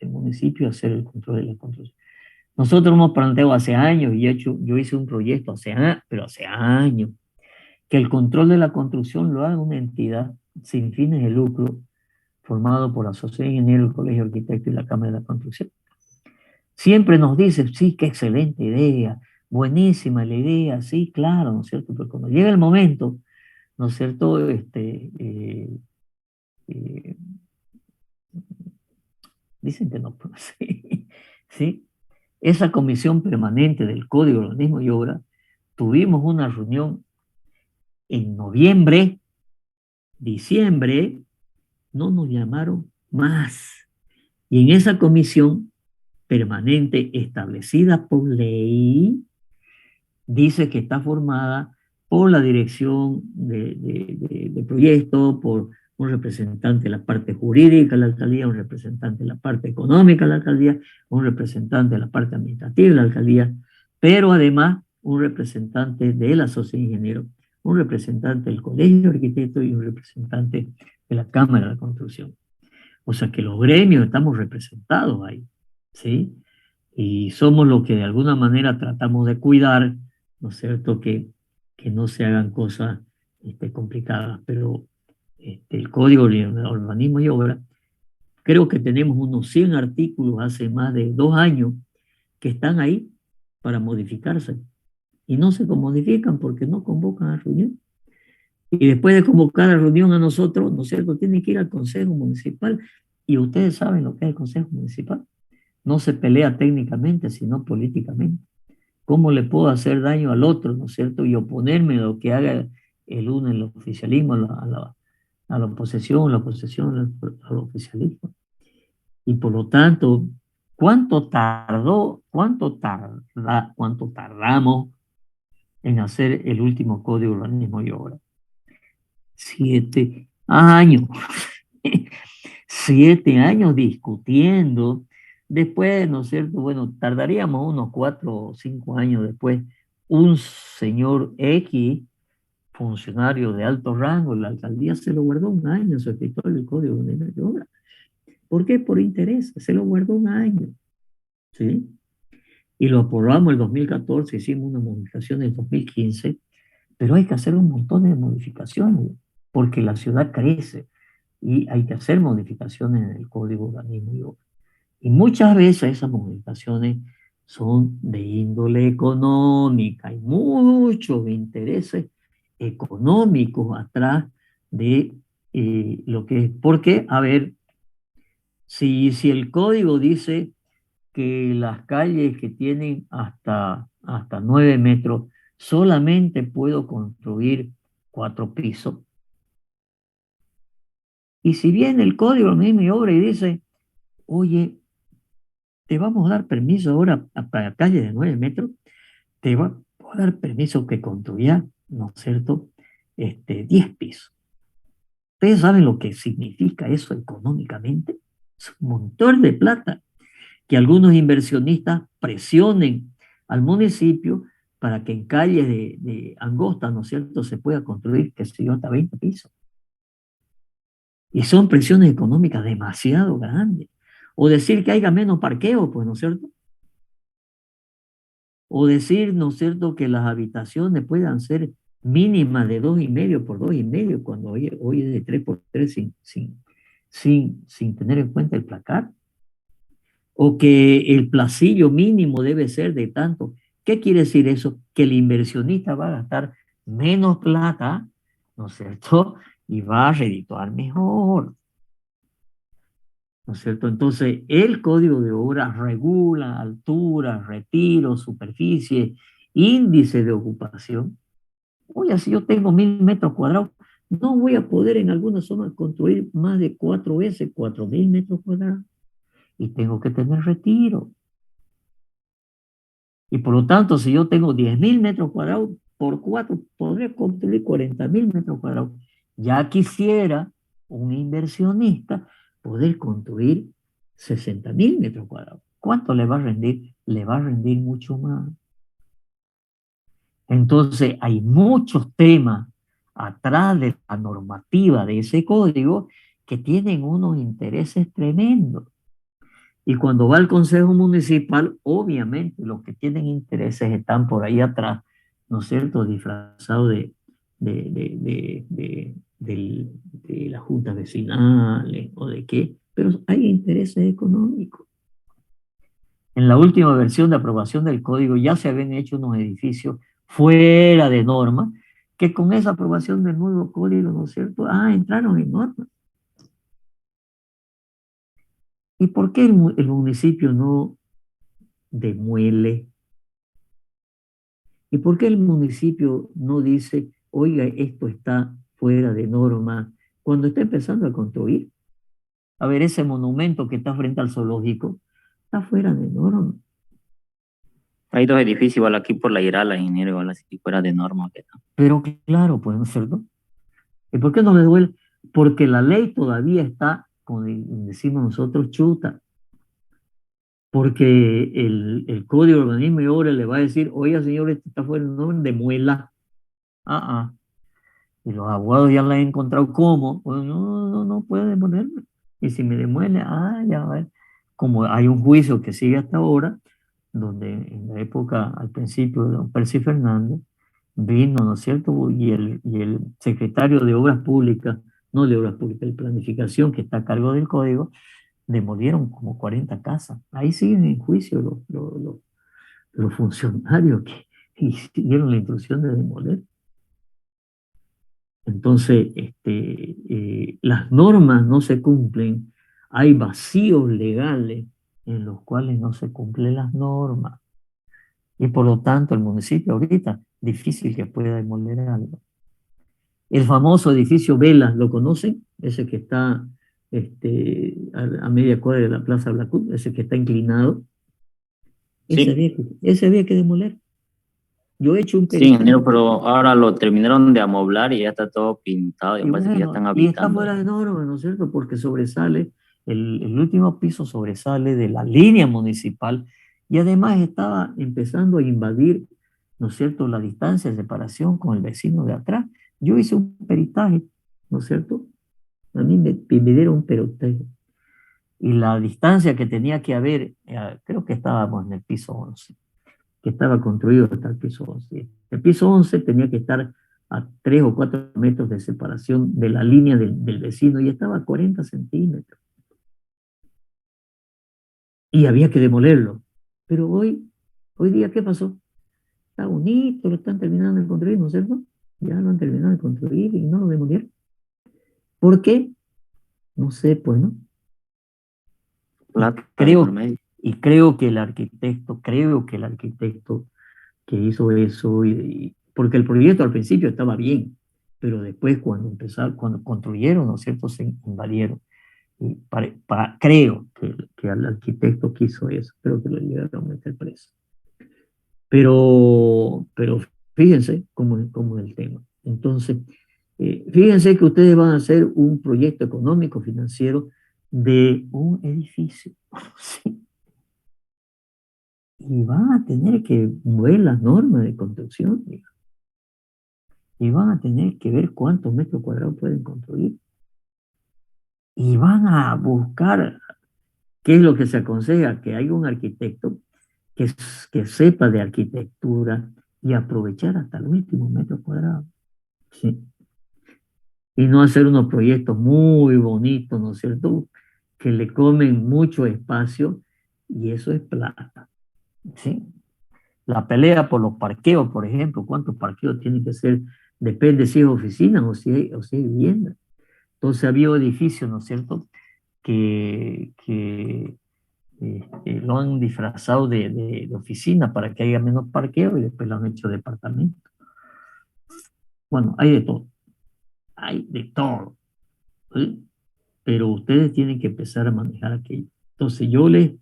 municipio hacer el control de la construcción. Nosotros hemos planteado hace años, y yo hice un proyecto pero hace años, que el control de la construcción lo haga una entidad sin fines de lucro, formado por la Sociedad de Ingenieros, el Colegio de Arquitectos y la Cámara de la Construcción. Siempre nos dicen, sí, qué excelente idea, buenísima la idea, sí, claro, ¿no es cierto? Pero cuando llega el momento, ¿no es cierto? Dicen que no, sí, ¿sí? Esa comisión permanente del Código de Urbanismo y Obra, tuvimos una reunión en noviembre, diciembre, no nos llamaron más. Y en esa comisión permanente establecida por ley, dice que está formada por la dirección de proyecto, por un representante de la parte jurídica de la alcaldía, un representante de la parte económica de la alcaldía, un representante de la parte administrativa de la alcaldía, pero además un representante de la sociedad de ingenieros, un representante del colegio de arquitectos y un representante de la Cámara de Construcción. O sea que los gremios estamos representados ahí, ¿sí? Y somos los que de alguna manera tratamos de cuidar, ¿no es cierto?, que no se hagan cosas complicadas, pero el Código de Urbanismo y Obra, creo que tenemos unos 100 artículos hace más de 2 años que están ahí para modificarse, y no se modifican porque no convocan a reunión. Y después de convocar a reunión a nosotros, ¿no es cierto?, tiene que ir al Consejo Municipal, y ustedes saben lo que es el Consejo Municipal. No se pelea técnicamente, sino políticamente. ¿Cómo le puedo hacer daño al otro, ¿no es cierto?, y oponerme a lo que haga el uno, el oficialismo, a la oposición al oficialismo? Y por lo tanto, ¿cuánto tardamos en hacer el último Código de Urbanismo y Obra? 7 años. 7 años discutiendo. Después, ¿no es cierto? Bueno, tardaríamos unos 4 o 5 años después. Un señor X, funcionario de alto rango, la alcaldía se lo guardó 1 año, su escritorio del Código de Obra. ¿Por qué? Por interés. Se lo guardó 1 año. ¿Sí? Y lo aprobamos en el 2014, hicimos una modificación en el 2015, pero hay que hacer un montón de modificaciones, porque la ciudad crece y hay que hacer modificaciones en el Código de Urbanismo y Obra. Y muchas veces esas modificaciones son de índole económica, hay muchos intereses económicos atrás de lo que es. Porque, a ver, si el código dice que las calles que tienen hasta 9 metros solamente puedo construir 4 pisos, y si viene el Código de Urbanismo y Obra y dice, oye, te vamos a dar permiso ahora para calle de 9 metros, te va a dar permiso que construya, ¿no es cierto?, 10 pisos. ¿Ustedes saben lo que significa eso económicamente? Es un montón de plata que algunos inversionistas presionen al municipio para que en calles de angosta, ¿no es cierto?, se pueda construir, qué sé yo, hasta 20 pisos. Y son presiones económicas demasiado grandes. O decir que haya menos parqueo, pues, ¿no es cierto? O decir, ¿no es cierto?, que las habitaciones puedan ser mínimas de 2,5 por 2,5, cuando hoy es de 3 por 3 sin tener en cuenta el placar. O que el placillo mínimo debe ser de tanto. ¿Qué quiere decir eso? Que el inversionista va a gastar menos plata, ¿no es cierto? Y va a redituar mejor, ¿no es cierto? Entonces, el código de obras regula altura, retiro, superficie, índice de ocupación. Oye, si yo tengo 1,000 metros cuadrados, no voy a poder en algunas zonas construir más de 4 veces 4,000 metros cuadrados. Y tengo que tener retiro. Y por lo tanto, si yo tengo 10,000 metros cuadrados, por 4 podré construir 40,000 metros cuadrados. Ya quisiera un inversionista poder construir 60,000 metros cuadrados. ¿Cuánto le va a rendir? Le va a rendir mucho más. Entonces, hay muchos temas atrás de la normativa de ese código que tienen unos intereses tremendos. Y cuando va al Consejo Municipal, obviamente los que tienen intereses están por ahí atrás, ¿no es cierto?, disfrazados de las juntas vecinales o de qué, pero hay intereses económicos. En la última versión de aprobación del código ya se habían hecho unos edificios fuera de norma, que con esa aprobación del nuevo código, ¿no es cierto?, entraron en norma. ¿Y por qué el municipio no demuele? ¿Y por qué el municipio no dice, oiga, esto está fuera de norma, cuando está empezando a construir? A ver, ese monumento que está frente al zoológico está fuera de norma. Hay 2 edificios igual aquí por la Irala, ingeniero, igual así fuera de norma. Pero claro, pues, ¿no es cierto? ¿Y por qué no le duele? Porque la ley todavía está, como decimos nosotros, chuta. Porque el Código de Urbanismo y Obras le va a decir, oiga, señor, esto está fuera de norma, demuela. Y los abogados ya la han encontrado cómo, pues no puede demolerme. Y si me demuele, ya va. Como hay un juicio que sigue hasta ahora, donde en la época, al principio de don Percy Fernández, vino, ¿no es cierto? Y el secretario de Obras Públicas, no de Obras Públicas, de Planificación, que está a cargo del código, demolieron como 40 casas. Ahí siguen en juicio los funcionarios que hicieron la instrucción de demoler. Entonces, las normas no se cumplen, hay vacíos legales en los cuales no se cumplen las normas. Y por lo tanto, el municipio ahorita, difícil que pueda demoler algo. El famoso edificio Vela, ¿lo conocen? Ese que está a media cuadra de la Plaza Blacud, ese que está inclinado. Sí. Ese había que demoler. Yo he hecho un Sí, ingeniero, pero ahora lo terminaron de amoblar y ya está todo pintado. Y parece que ya están y está habitando. fuera de norma, ¿no es cierto? Porque sobresale, el último piso sobresale de la línea municipal y además estaba empezando a invadir, ¿no es cierto?, la distancia de separación con el vecino de atrás. Yo hice un peritaje, ¿no es cierto? A mí me dieron un peritaje. Y la distancia que tenía que haber, creo que estábamos en el piso 11, que estaba construido hasta el piso 11. El piso 11 tenía que estar a 3 o 4 metros de separación de la línea del vecino y estaba a 40 centímetros. Y había que demolerlo. Pero hoy día, ¿qué pasó? Está bonito, lo están terminando de construir, ¿no es cierto? Ya lo han terminado de construir y no lo demolieron. ¿Por qué? No sé, pues, ¿no? Creo que el arquitecto que hizo eso, porque el proyecto al principio estaba bien, pero después cuando construyeron, ¿no es cierto?, se invadieron. Y creo que al arquitecto que hizo eso, creo que lo llegaron a meter preso. Pero fíjense cómo es el tema. Entonces, fíjense que ustedes van a hacer un proyecto económico, financiero, de un edificio. ¿Sí? Y van a tener que ver las normas de construcción, digamos. Y van a tener que ver cuántos metros cuadrados pueden construir. Y van a buscar qué es lo que se aconseja, que haya un arquitecto que sepa de arquitectura y aprovechar hasta el último metro cuadrado. ¿Sí? Y no hacer unos proyectos muy bonitos, ¿no es cierto?, que le comen mucho espacio, y eso es plata. ¿Sí? La pelea por los parqueos, por ejemplo, ¿cuántos parqueos tienen que ser? Depende si es oficina o si es vivienda. Entonces había edificios, ¿no es cierto?, que lo han disfrazado de oficina para que haya menos parqueo, y después lo han hecho departamento. Bueno, hay de todo. Hay de todo. ¿Sí? Pero ustedes tienen que empezar a manejar aquello. Entonces yo les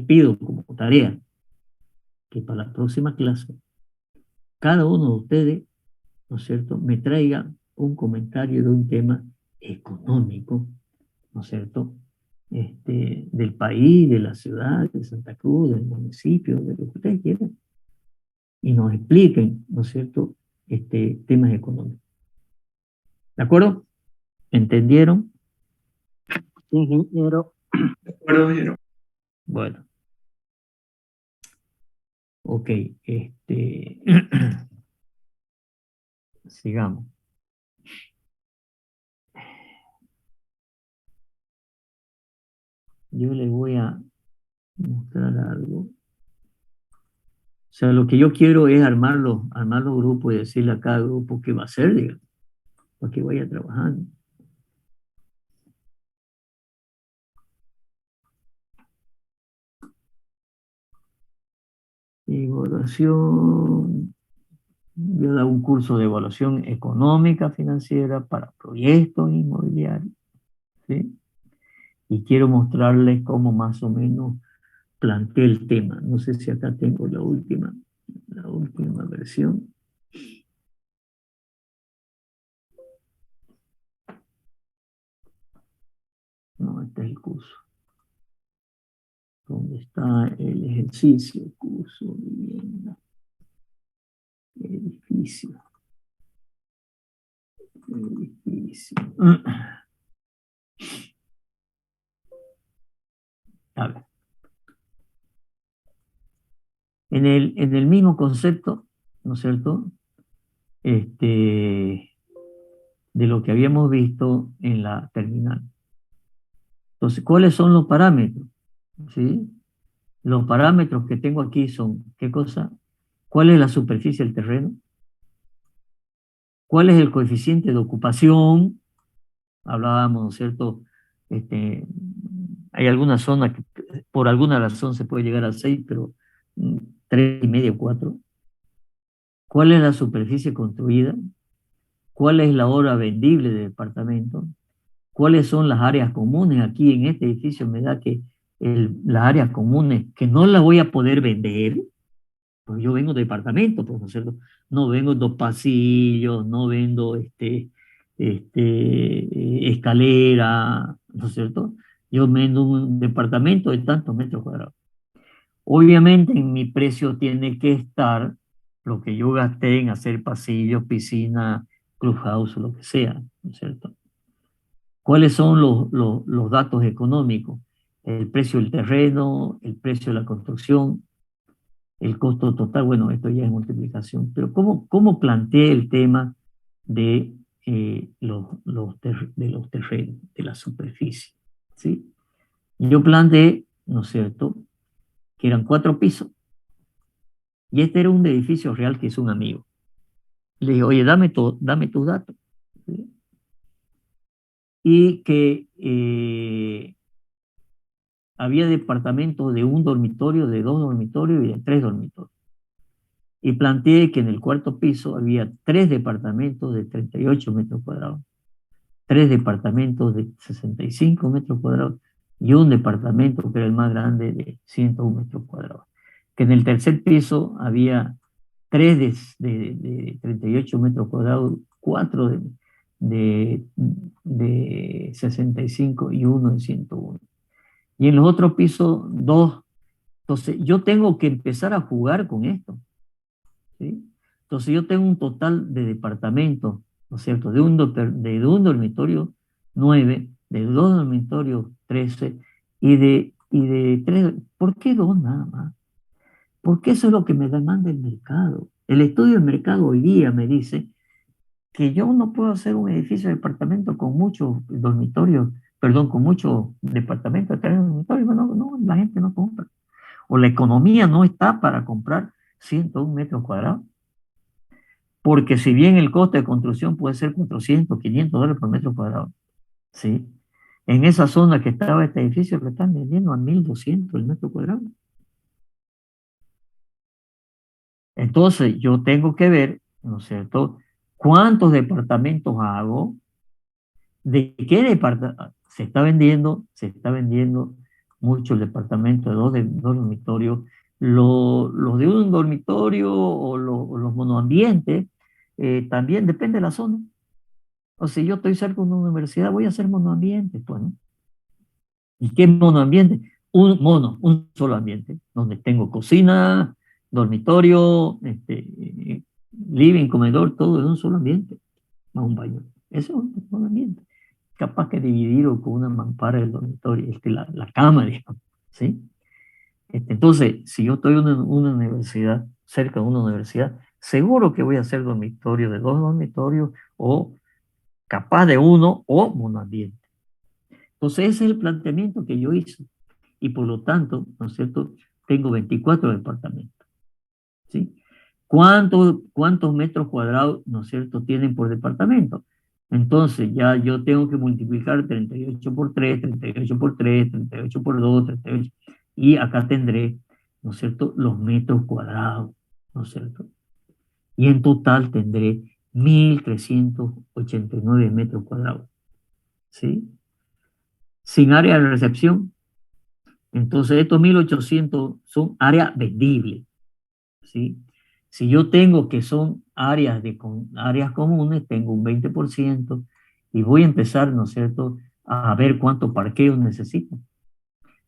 pido como tarea que para la próxima clase, cada uno de ustedes, ¿no es cierto?, me traiga un comentario de un tema económico, ¿no es cierto?, del país, de la ciudad, de Santa Cruz, del municipio, de lo que ustedes quieran, y nos expliquen, ¿no es cierto?, temas económicos. ¿De acuerdo? ¿Entendieron? Ingeniero. De acuerdo, ingeniero. Bueno. Ok, sigamos. Yo les voy a mostrar algo. O sea, lo que yo quiero es armar los grupos y decirle a cada grupo qué va a hacer, digamos, para que vaya trabajando. Evaluación. Yo he dado un curso de evaluación económica financiera para proyectos inmobiliarios, ¿sí? Y quiero mostrarles cómo más o menos planteé el tema. No sé si acá tengo la última versión. No, este es el curso. ¿Dónde está el ejercicio? Curso, vivienda, edificio. A ver. En el mismo concepto, ¿no es cierto?, de lo que habíamos visto en la terminal. Entonces, ¿cuáles son los parámetros? ¿Sí? Los parámetros que tengo aquí son, ¿qué cosa? ¿Cuál es la superficie del terreno? ¿Cuál es el coeficiente de ocupación? Hablábamos, ¿no es cierto? Hay algunas zonas que por alguna razón se puede llegar a 6, pero 3,5, 4. ¿Cuál es la superficie construida? ¿Cuál es la hora vendible del departamento? ¿Cuáles son las áreas comunes? Aquí en este edificio me da que las áreas comunes, que no las voy a poder vender, pues yo vengo de departamento, pues, ¿no es cierto? No vengo 2 pasillos, no vendo escalera, ¿no es cierto? Yo vendo un departamento de tantos metros cuadrados. Obviamente en mi precio tiene que estar lo que yo gasté en hacer pasillos, piscina, clubhouse, lo que sea, ¿no es cierto? ¿Cuáles son los datos económicos? El precio del terreno, el precio de la construcción, el costo total. Bueno, esto ya es multiplicación. Pero ¿cómo planteé el tema de los terrenos, de la superficie? ¿Sí? Yo planteé, ¿no es cierto?, que eran 4 pisos. Y este era un edificio real que hizo un amigo. Le dije, oye, dame tus datos. ¿Sí? Y que había departamentos de 1 dormitorio, de 2 dormitorios y de 3 dormitorios. Y planteé que en el 4º piso había 3 departamentos de 38 metros cuadrados, 3 departamentos de 65 metros cuadrados y un departamento que era el más grande de 101 metros cuadrados. Que en el 3er piso había 3 de 38 metros cuadrados, 4 de 65 y uno en 101. Y en los otros pisos, 2. Entonces, yo tengo que empezar a jugar con esto, ¿sí? Entonces, yo tengo un total de departamentos, ¿no es cierto? De un dormitorio 9, de 2 dormitorios 13 y de 3. ¿Por qué 2 nada más? Porque eso es lo que me demanda el mercado. El estudio del mercado hoy día me dice que yo no puedo hacer un edificio de departamento con muchos dormitorios, perdón, con muchos departamentos de 3 dormitorios. No, la gente no compra. O la economía no está para comprar 101 metros cuadrados. Porque si bien el coste de construcción puede ser 400, 500 dólares por metro cuadrado, ¿sí? En esa zona que estaba este edificio lo están vendiendo a 1.200 el metro cuadrado. Entonces yo tengo que ver, ¿no es cierto?, cuántos departamentos hago, de qué departamento se está vendiendo mucho el departamento de dos dormitorios, los de un dormitorio o los monoambientes, también depende de la zona. O si yo estoy cerca de una universidad, voy a hacer monoambiente, pues, ¿no? ¿Y qué monoambiente? Un solo ambiente, donde tengo cocina, dormitorio, living, comedor, todo en un solo ambiente, más un baño. Eso es un solo ambiente. Capaz que dividirlo con una mampara del dormitorio, la cama, digamos, ¿sí? Entonces, si yo estoy en una universidad, cerca de una universidad, seguro que voy a hacer dormitorio de 2 dormitorios o capaz de 1 o monoambiente. Entonces, ese es el planteamiento que yo hice. Y por lo tanto, ¿no es cierto?, tengo 24 departamentos, ¿sí? ¿Cuántos metros cuadrados, ¿no es cierto?, tienen por departamento? Entonces, ya yo tengo que multiplicar 38 por 3, 38 por 3, 38 por 2, 38, y acá tendré, ¿no es cierto?, los metros cuadrados, ¿no es cierto? Y en total tendré 1.389 metros cuadrados, ¿sí? Sin área de recepción. Entonces, estos 1.800 son áreas vendibles, ¿sí? Si yo tengo que son áreas comunes, tengo un 20% y voy a empezar, ¿no es cierto?, a ver cuántos parqueos necesito.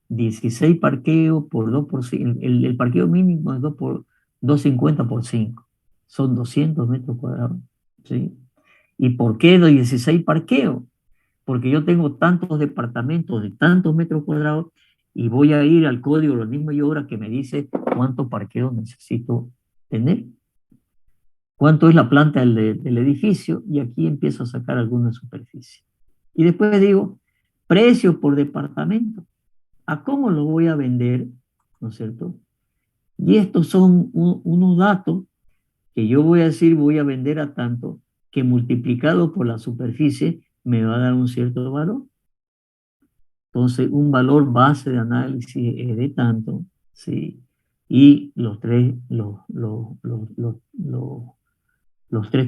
16 parqueos por 2 por 5. El parqueo mínimo es 250 por 5. Son 200 metros cuadrados, ¿sí? ¿Y por qué 16 parqueos? Porque yo tengo tantos departamentos de tantos metros cuadrados y voy a ir al código de urbanismo y obra que me dice cuántos parqueos necesito tener, cuánto es la planta del edificio, y aquí empiezo a sacar alguna superficie. Y después digo, precio por departamento, ¿a cómo lo voy a vender? ¿No es cierto? Y estos son unos datos que yo voy a decir, voy a vender a tanto, que multiplicado por la superficie me va a dar un cierto valor. Entonces, un valor base de análisis es de tanto, ¿sí? Y los tres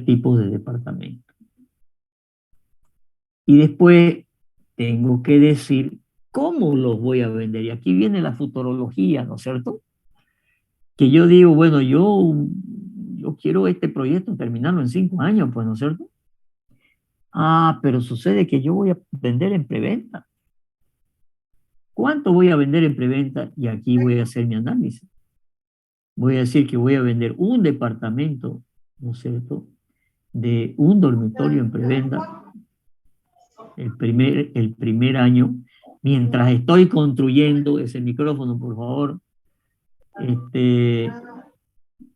tipos de departamentos. Y después tengo que decir cómo los voy a vender. Y aquí viene la futurología, ¿no es cierto? Que yo digo, bueno, yo quiero este proyecto terminarlo en 5 años, pues, ¿no es cierto? Ah, pero sucede que yo voy a vender en preventa. ¿Cuánto voy a vender en preventa? Y aquí voy a hacer mi análisis. Voy a decir que voy a vender un departamento, ¿no es cierto?, de un dormitorio en preventa el primer año, mientras estoy construyendo ese micrófono, por favor.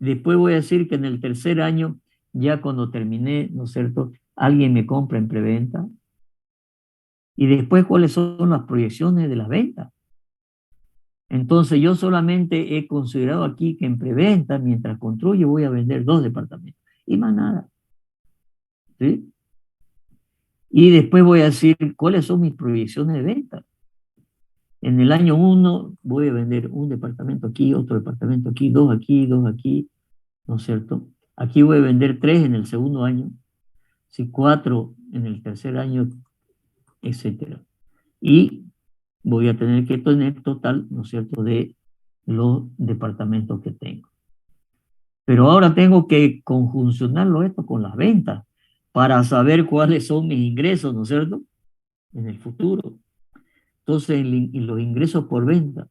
Después voy a decir que en el tercer año, ya cuando terminé, ¿no es cierto?, alguien me compra en preventa. Y después, ¿cuáles son las proyecciones de las ventas? Entonces, yo solamente he considerado aquí que en preventa, mientras construyo, voy a vender 2 departamentos. Y más nada. ¿Sí? Y después voy a decir cuáles son mis proyecciones de venta. En el año 1 voy a vender un departamento aquí, otro departamento aquí, 2 aquí, 2 aquí, ¿no es cierto? Aquí voy a vender 3 en el segundo año, 4 en el tercer año, etc. Y voy a tener que tener total, ¿no es cierto?, de los departamentos que tengo. Pero ahora tengo que conjuncionarlo esto con las ventas, para saber cuáles son mis ingresos, ¿no es cierto?, en el futuro. Entonces, en los ingresos por venta.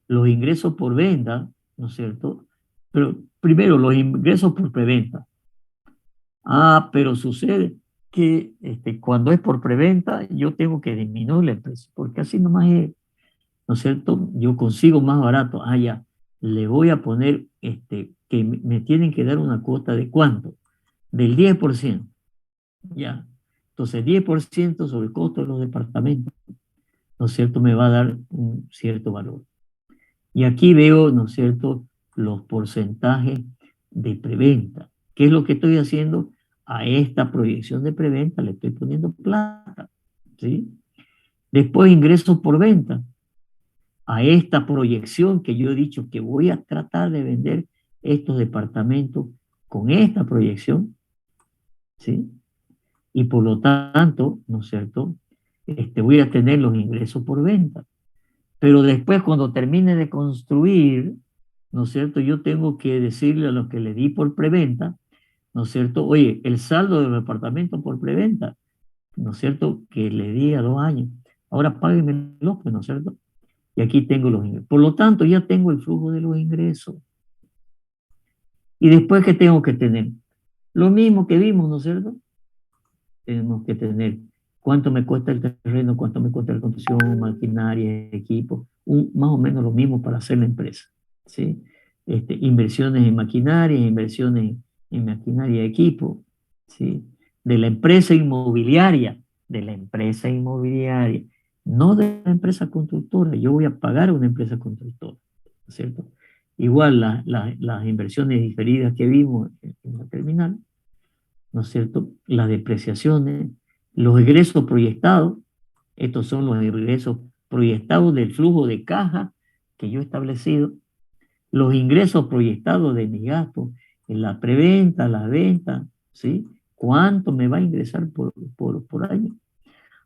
Los ingresos por venta, ¿no es cierto? Pero primero, los ingresos por preventa. Ah, pero sucede que cuando es por preventa, yo tengo que disminuir el precio, porque así nomás es, ¿no es cierto? Yo consigo más barato. Ah, ya, le voy a poner que me tienen que dar una cuota de ¿cuánto? Del 10%. Ya. Entonces, 10% sobre el costo de los departamentos, ¿no es cierto?, me va a dar un cierto valor. Y aquí veo, ¿no es cierto?, los porcentajes de preventa. ¿Qué es lo que estoy haciendo? A esta proyección de preventa le estoy poniendo plata, ¿sí? Después ingresos por venta. A esta proyección que yo he dicho que voy a tratar de vender estos departamentos con esta proyección, ¿sí? Y por lo tanto, ¿no es cierto?, voy a tener los ingresos por venta. Pero después, cuando termine de construir, ¿no es cierto?, yo tengo que decirle a los que le di por preventa, ¿no es cierto?, oye, el saldo del departamento por preventa, ¿no es cierto?, que le di a 2 años, ahora páguenmelo, pues, ¿no es cierto? Y aquí tengo los ingresos. Por lo tanto, ya tengo el flujo de los ingresos. Y después, ¿qué tengo que tener? Lo mismo que vimos, ¿no es cierto? Tenemos que tener cuánto me cuesta el terreno, cuánto me cuesta la construcción, maquinaria, equipo, más o menos lo mismo para hacer la empresa, ¿sí? Inversiones en maquinaria, inversiones en maquinaria y equipo, ¿sí? De la empresa inmobiliaria, no de la empresa constructora. Yo voy a pagar a una empresa constructora, ¿no es cierto? Igual las inversiones diferidas que vimos en la terminal, ¿no es cierto? Las depreciaciones, los egresos proyectados, estos son los egresos proyectados del flujo de caja que yo he establecido, los ingresos proyectados de mi gasto en la preventa, la venta, ¿sí? ¿Cuánto me va a ingresar por año?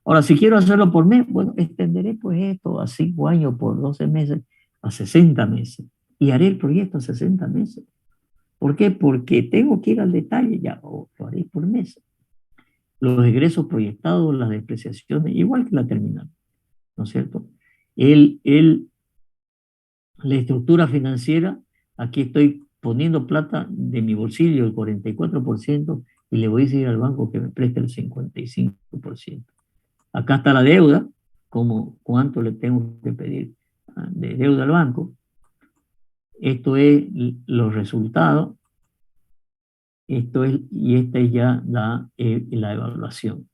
Ahora, si quiero hacerlo por mes, bueno, extenderé pues esto a 5 años por 12 meses, a 60 meses, y haré el proyecto a 60 meses. ¿Por qué? Porque tengo que ir al detalle, ya lo haré por mes. Los egresos proyectados, las depreciaciones, igual que la terminal, ¿no es cierto? La estructura financiera, aquí estoy poniendo plata de mi bolsillo, el 44%, y le voy a decir al banco que me preste el 55%. Acá está la deuda, cuánto le tengo que pedir de deuda al banco. Esto es los resultados. Y esta es ya la evaluación.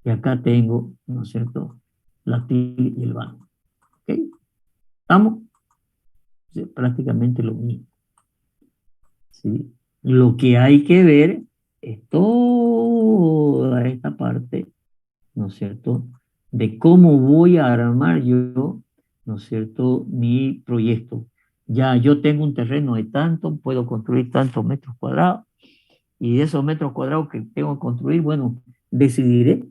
Y acá tengo, ¿no es cierto?, la TIL y el banco. ¿Ok? ¿Estamos? Sí, prácticamente lo mismo. ¿Sí? Lo que hay que ver es toda esta parte, ¿no es cierto?, de cómo voy a armar yo, ¿no es cierto?, mi proyecto. Ya yo tengo un terreno de tanto, puedo construir tantos metros cuadrados, y de esos metros cuadrados que tengo que construir, bueno, decidiré,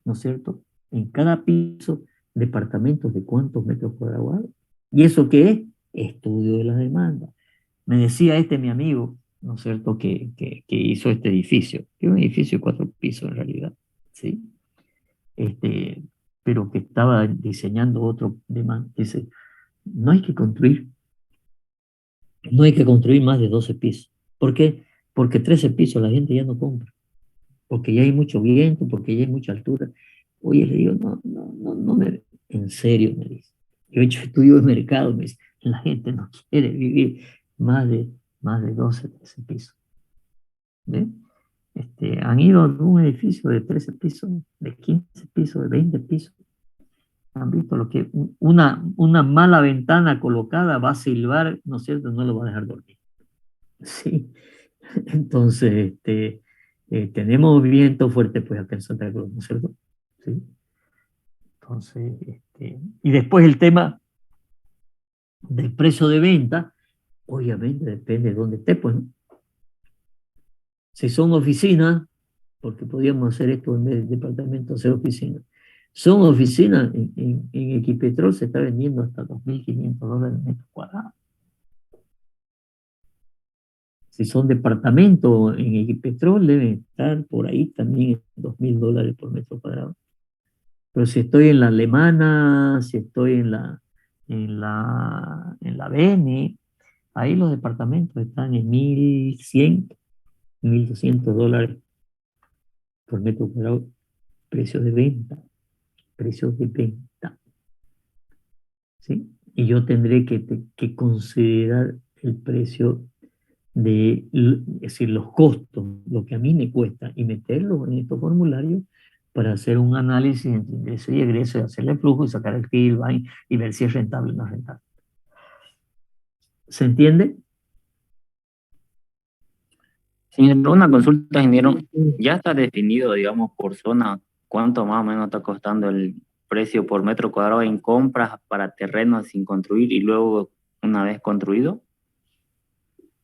¿no es cierto?, en cada piso, departamentos de cuántos metros cuadrados hay. ¿Y eso qué es? Estudio de la demanda. Me decía mi amigo, ¿no es cierto?, que hizo este edificio, que es un edificio de 4 pisos en realidad, ¿sí? Pero que estaba diseñando otro demanda. Dice, no hay que construir más de 12 pisos. ¿Por qué? Porque 13 pisos la gente ya no compra, porque ya hay mucho viento, porque ya hay mucha altura. Oye, le digo, en serio, me dice. Yo he hecho estudio de mercado, me dice, la gente no quiere vivir más de 12, 13 pisos. ¿Ve? Han ido a un edificio de 13 pisos, de 15 pisos, de 20 pisos. Han visto lo que una mala ventana colocada va a silbar, ¿no es cierto? No lo va a dejar dormir. Sí. Entonces, tenemos viento fuerte pues acá en Santa Cruz, ¿no es cierto? Sí. Entonces, y después el tema del precio de venta, obviamente depende de dónde esté, pues, ¿no? Si son oficinas, porque podríamos hacer esto en vez de departamento, hacer oficinas. Son oficinas, en Equipetrol se está vendiendo hasta $2.500 el metro cuadrado. Si son departamentos en Equipetrol, deben estar por ahí también en $2.000 por metro cuadrado. Pero si estoy en la Alemana, si estoy en la Beni, ahí los departamentos están en 1.100, $1.200 por metro cuadrado, precio de venta, precios de venta. ¿Sí? Y yo tendré que considerar el precio es decir, los costos, lo que a mí me cuesta, y meterlo en estos formularios para hacer un análisis entre ingreso y egreso, y hacerle flujo y sacar el PIB y ver si es rentable o no es rentable. ¿Se entiende? Sí, una consulta, ingeniero. Ya está definido, digamos, por zona, cuánto más o menos está costando el precio por metro cuadrado en compras para terrenos sin construir y luego una vez construido.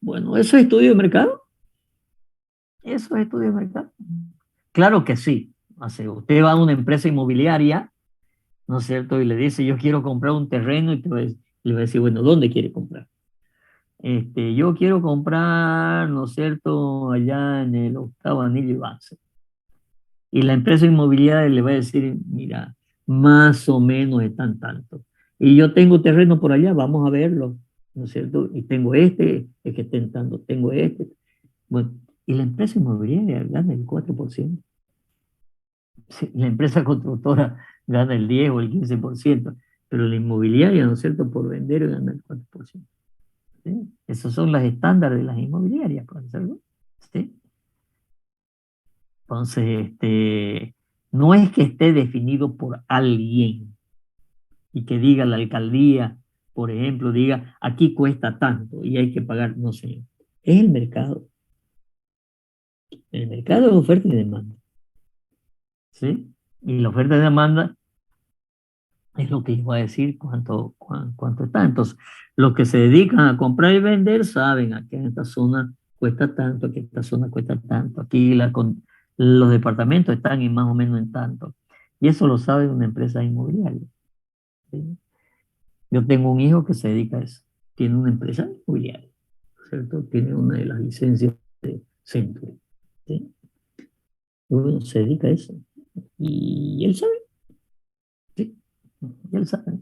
Bueno, ¿eso es estudio de mercado? ¿Eso es estudio de mercado? Claro que sí. O sea, usted va a una empresa inmobiliaria, ¿no es cierto? Y le dice, yo quiero comprar un terreno, y le va a decir, bueno, ¿dónde quiere comprar? Yo quiero comprar, ¿no es cierto?, allá en el 8º anillo y base. Y la empresa inmobiliaria le va a decir, mira, más o menos están tanto. Y yo tengo terreno por allá, vamos a verlo, ¿no es cierto? Y tengo es que estén tanto, tengo este. Bueno, y la empresa inmobiliaria gana el 4%. Sí, la empresa constructora gana el 10 o el 15%, pero la inmobiliaria, ¿no es cierto?, por vender gana el 4%. ¿Sí? Esos son los estándares de las inmobiliarias, por hacerlo. ¿Sí? Entonces, no es que esté definido por alguien y que diga la alcaldía, por ejemplo, diga, aquí cuesta tanto y hay que pagar, no sé. Es el mercado. El mercado es oferta y demanda. ¿Sí? Y la oferta y demanda es lo que les voy a decir cuánto está. Entonces, los que se dedican a comprar y vender saben a que en esta zona cuesta tanto, que esta zona cuesta tanto. Aquí los departamentos están en más o menos en tanto. Y eso lo sabe una empresa inmobiliaria. ¿Sí? Yo tengo un hijo que se dedica a eso. Tiene una empresa inmobiliaria, ¿cierto? Tiene una de las licencias de Century. ¿Sí? Y bueno, se dedica a eso. Y él sabe. ¿Sí? Y él sabe.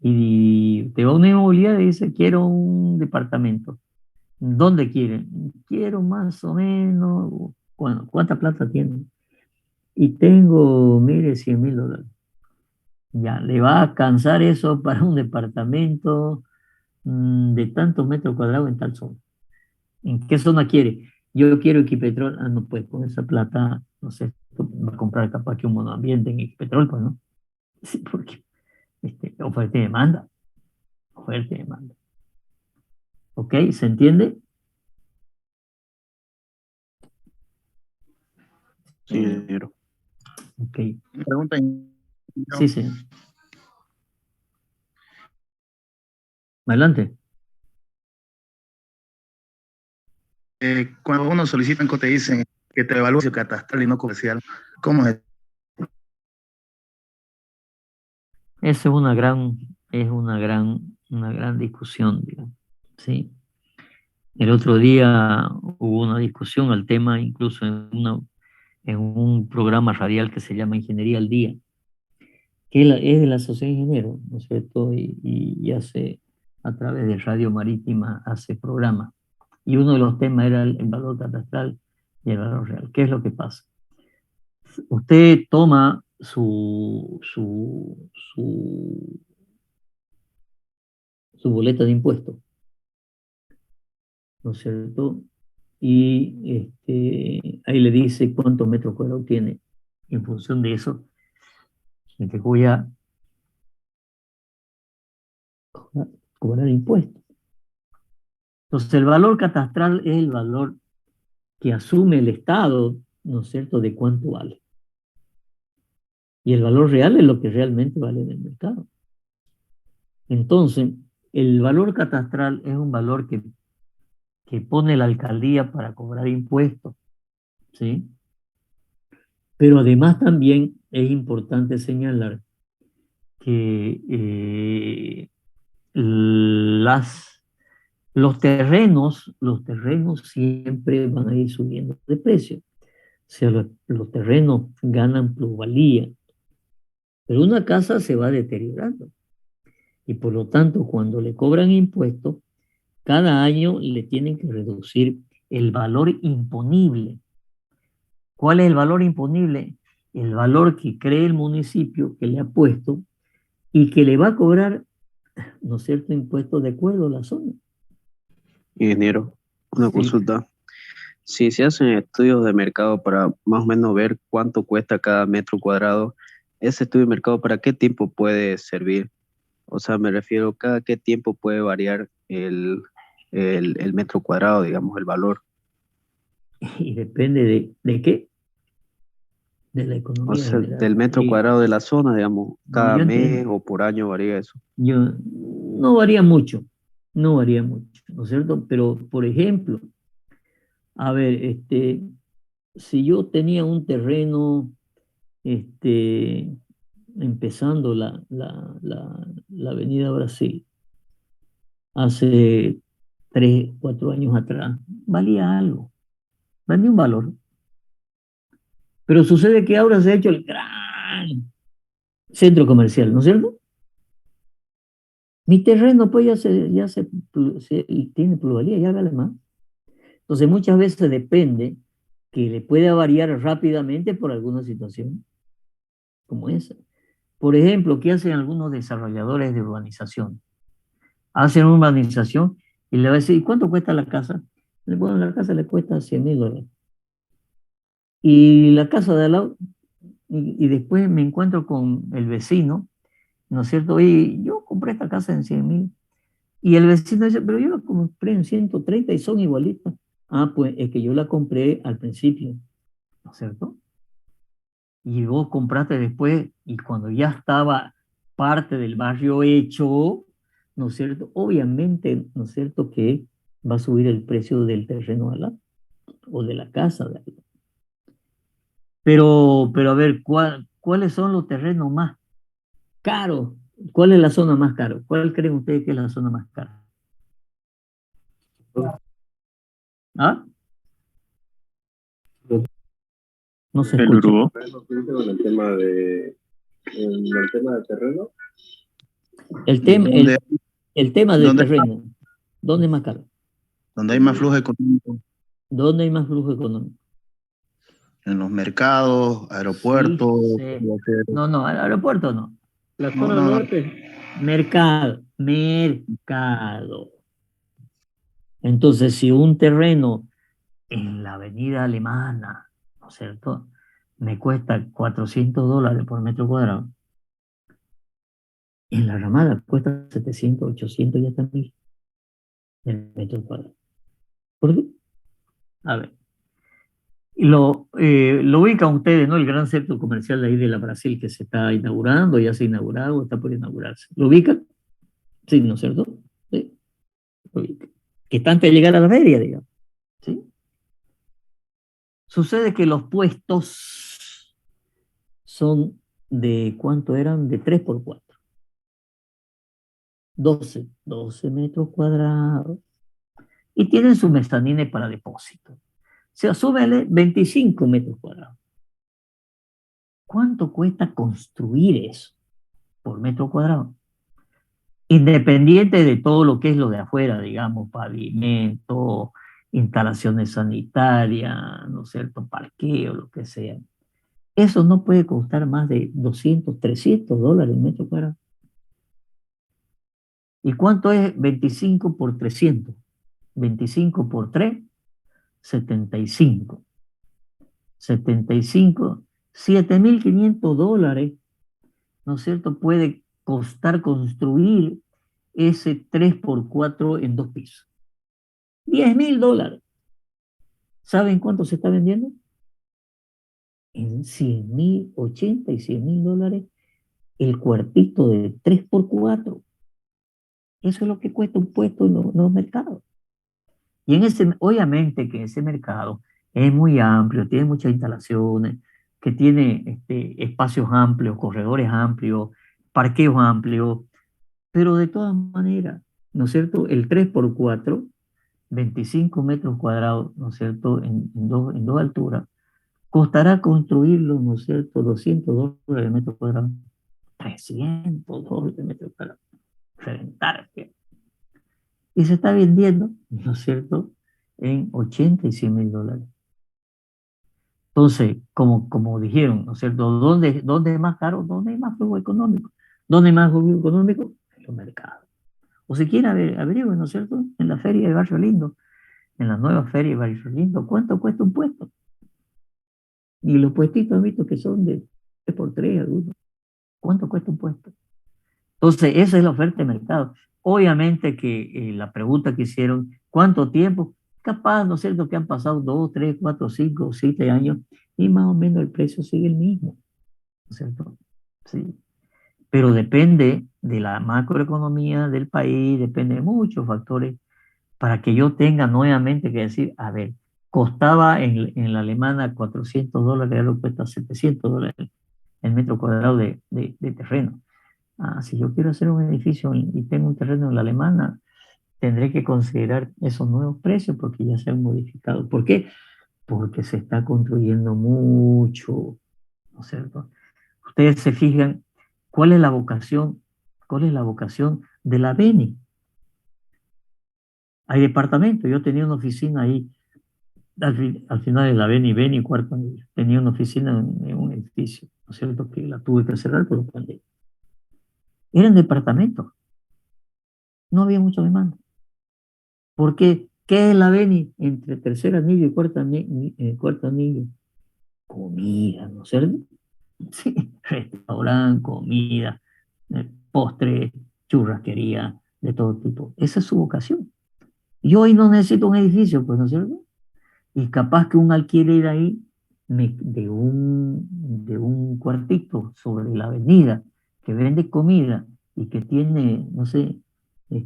Y te va a una inmobiliaria y dice, quiero un departamento. ¿Dónde quieren? Quiero más o menos, bueno, ¿cuánta plata tienen? Y tengo, mire, $100.000. Ya, le va a alcanzar eso para un departamento de tantos metros cuadrados en tal zona. ¿En qué zona quiere? Yo quiero Equipetrol. Ah, no, pues con esa plata, no sé, va a comprar capaz que un monoambiente en Equipetrol, pues no. Sí, porque oferta y demanda. Oferta y demanda. ¿Ok? ¿Se entiende? Sí, ingeniero. Ok. Pregunta. Sí, sí. Adelante. Cuando uno solicita te dicen que te evalúe catastral y no comercial, ¿cómo es? Esa es una gran discusión, digamos, ¿sí? El otro día hubo una discusión al tema, incluso en un programa radial que se llama Ingeniería al Día, que es de la Asociación de Ingenieros, ¿no es cierto? Y hace, a través de Radio Marítima, hace programa. Y uno de los temas era el valor catastral y el valor real. ¿Qué es lo que pasa? Usted toma su boleta de impuestos, ¿no es cierto? Y ahí le dice cuántos metros cuadrados tiene. En función de eso, le voy a cobrar impuestos. Entonces, el valor catastral es el valor que asume el Estado, ¿no es cierto?, de cuánto vale. Y el valor real es lo que realmente vale en el mercado. Entonces, el valor catastral es un valor que pone la alcaldía para cobrar impuestos, ¿sí? Pero además también es importante señalar que las Los terrenos siempre van a ir subiendo de precio. O sea, los terrenos ganan plusvalía, pero una casa se va deteriorando. Y por lo tanto, cuando le cobran impuestos, cada año le tienen que reducir el valor imponible. ¿Cuál es el valor imponible? El valor que cree el municipio que le ha puesto y que le va a cobrar, ¿no es cierto?, impuestos de acuerdo a la zona. Ingeniero, una Sí. consulta. Si se hacen estudios de mercado para más o menos ver cuánto cuesta cada metro cuadrado, ese estudio de mercado, ¿para qué tiempo puede servir? O sea, me refiero, ¿cada qué tiempo puede variar el metro cuadrado, digamos, el valor? Y depende de qué, de la O economía sea, general. del metro cuadrado de la zona, digamos, No, cada yo mes entiendo. o por año varía eso. No varía mucho, no varía mucho, ¿no es cierto? Pero, por ejemplo, a ver, si yo tenía un terreno, empezando la Avenida Brasil, hace 3, 4 años atrás, valía algo, valía un valor. Pero sucede que ahora se ha hecho el gran centro comercial, ¿no es cierto? Mi terreno, pues tiene plusvalía, ya vale más. Entonces, muchas veces depende que le pueda variar rápidamente por alguna situación como esa. Por ejemplo, ¿qué hacen algunos desarrolladores de urbanización? Hacen una urbanización y le va a decir, ¿y cuánto cuesta la casa? Bueno, la casa le cuesta $100,000. Y la casa de al lado, y después me encuentro con el vecino, ¿no es cierto? Y yo compré esta casa en 100,000. Y el vecino dice, pero yo la compré en 130 y son igualitas. Ah, pues es que yo la compré al principio, ¿no es cierto? Y vos compraste después, y cuando ya estaba parte del barrio hecho, ¿no es cierto? Obviamente, ¿no es cierto?, que va a subir el precio del terreno al lado, o de la casa de al lado. Pero a ver, ¿cuáles son los terrenos más caros? ¿Cuál es la zona más cara? ¿Cuál creen ustedes que es la zona más cara? ¿Ah? No se El escucha. Urubó. En el tema de terreno. El tema del ¿Dónde, terreno. ¿Dónde es más caro? donde hay más flujo económico? ¿Dónde hay más flujo económico? En los mercados, aeropuertos. Sí. No, al aeropuerto no. La No, zona no, no. norte. Mercado. Entonces, si un terreno en la avenida Alemana, ¿no es cierto?, me cuesta $400 por metro cuadrado, en la Ramada cuesta 700, 800 y hasta 1,000 el metro cuadrado. ¿Por qué? A ver. Lo ubican ustedes, ¿no? El gran centro comercial de ahí de la Brasil que se está inaugurando, ya se ha inaugurado o está por inaugurarse. ¿Lo ubican? Sí, ¿no es cierto? Sí, lo ubican. Que está antes de llegar a la feria, digamos. ¿Sí? Sucede que los puestos son de, ¿cuánto eran? De 3x4. 12 metros cuadrados. Y tienen su mezanine para depósito. O sea, súbele 25 metros cuadrados. ¿Cuánto cuesta construir eso por metro cuadrado? Independiente de todo lo que es lo de afuera, digamos, pavimento, instalaciones sanitarias, ¿no es cierto?, parqueo, lo que sea. Eso no puede costar más de 200, $300 el metro cuadrado. ¿Y cuánto es 25 por 300? 25 por 3, 75. 75, $7,500, ¿no es cierto?, puede costar construir ese 3x4 en 2 pisos. $10,000. ¿Saben cuánto se está vendiendo? En 100,000, 80 y $100,000 el cuartito de 3x4. Eso es lo que cuesta un puesto en los mercados. Y obviamente que ese mercado es muy amplio, tiene muchas instalaciones, que tiene espacios amplios, corredores amplios, parqueos amplios, pero de todas maneras, ¿no es cierto? El 3x4, 25 metros cuadrados, ¿no es cierto? En dos alturas, costará construirlo, ¿no es cierto? $200 el metro cuadrado, $300 el metro cuadrado, frente. Y se está vendiendo, ¿no es cierto?, en 80 y 100 mil dólares. Entonces, como dijeron, ¿no es cierto?, ¿dónde es más caro? ¿Dónde hay más flujo económico? ¿Dónde hay más flujo económico? En los mercados. O si quieren averigüen, ¿no es cierto?, en la feria de Barrio Lindo, en la nueva feria de Barrio Lindo, ¿cuánto cuesta un puesto? Y los puestitos he visto que son de 3x3 algunos. ¿Cuánto cuesta un puesto? Entonces, esa es la oferta de mercado. Obviamente que la pregunta que hicieron, ¿cuánto tiempo? Capaz, ¿no es cierto?, que han pasado 2, 3, 4, 5, 7 años y más o menos el precio sigue el mismo, ¿no es cierto? Sí. Pero depende de la macroeconomía del país, depende de muchos factores para que yo tenga nuevamente que decir, a ver, costaba en la alemana $400, ahora cuesta $700 el metro cuadrado de terreno. Si yo quiero hacer un edificio y tengo un terreno en la alemana, tendré que considerar esos nuevos precios porque ya se han modificado. ¿Por qué? Porque se está construyendo mucho, ¿no es cierto? Ustedes se fijan, ¿cuál es la vocación? ¿Cuál es la vocación de la Beni? Hay departamentos. Yo tenía una oficina ahí, al final de la Beni cuarto anillo. Tenía una oficina en un edificio, ¿no es cierto? Que la tuve que cerrar por la pandemia. Eran departamentos. No había mucha demanda. ¿Por qué? ¿Qué es la Beni entre tercer anillo y cuarto anillo? Comida, ¿no es cierto? Sí, restaurante, comida, postre, churrasquería, de todo tipo. Esa es su vocación. Y hoy no necesito un edificio, pues, ¿no es cierto? Y capaz que un alquiler ahí de un cuartito sobre la avenida que vende comida y que tiene, no sé,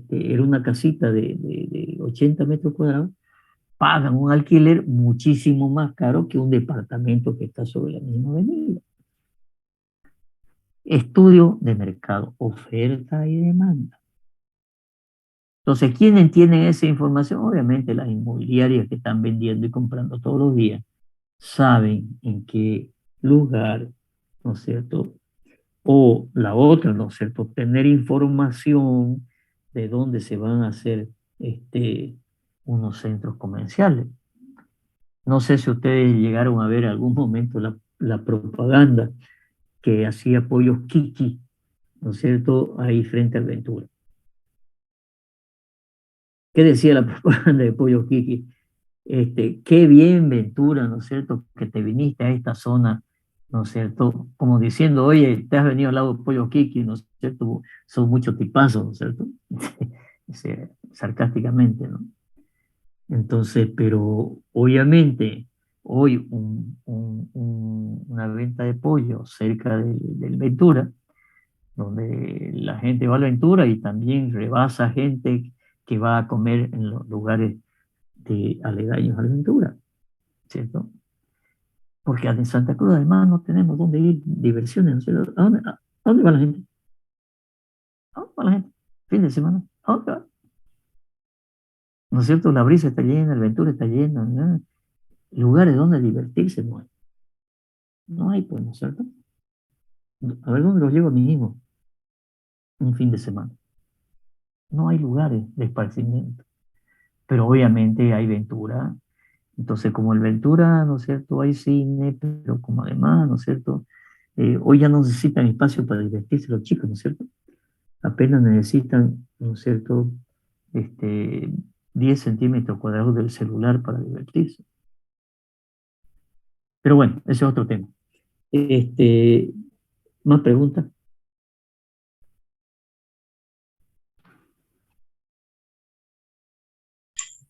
era una casita de 80 metros cuadrados, pagan un alquiler muchísimo más caro que un departamento que está sobre la misma avenida. Estudio de mercado, oferta y demanda. Entonces, ¿quiénes tienen esa información? Obviamente las inmobiliarias que están vendiendo y comprando todos los días saben en qué lugar, ¿no es cierto? O la otra, ¿no es cierto? Tener información de dónde se van a hacer unos centros comerciales. No sé si ustedes llegaron a ver en algún momento la propaganda que hacía Pollos Kiki, ¿no es cierto?, ahí frente al Ventura. ¿Qué decía la propaganda de Pollos Kiki? Qué bien, Ventura, ¿no es cierto?, que te viniste a esta zona, ¿no es cierto?, como diciendo, oye, te has venido al lado de Pollo Kiki, ¿no es cierto?, son muchos tipazos, ¿no es cierto? Sarcásticamente, ¿no? Entonces, pero obviamente, hoy una venta de pollo cerca del Ventura, donde la gente va a la Ventura y también rebasa gente que va a comer en los lugares aledaños a la Ventura, ¿cierto? Porque en Santa Cruz además no tenemos dónde ir, diversiones, ¿no es cierto? ¿A dónde va la gente? ¿A dónde va la gente? Fin de semana, ¿a dónde va? ¿No es cierto? La Brisa está llena, el Ventura está lleno, ¿no? Lugares donde divertirse no hay. No hay, pues, ¿no es cierto? A ver dónde los llevo a mis hijos un fin de semana. No hay lugares de esparcimiento. Pero obviamente hay Ventura. Entonces, como el Ventura, ¿no es cierto?, hay cine, pero como además, ¿no es cierto?, hoy ya no necesitan espacio para divertirse los chicos, ¿no es cierto? Apenas necesitan, ¿no es cierto?, 10 centímetros cuadrados del celular para divertirse. Pero bueno, ese es otro tema. ¿Más preguntas?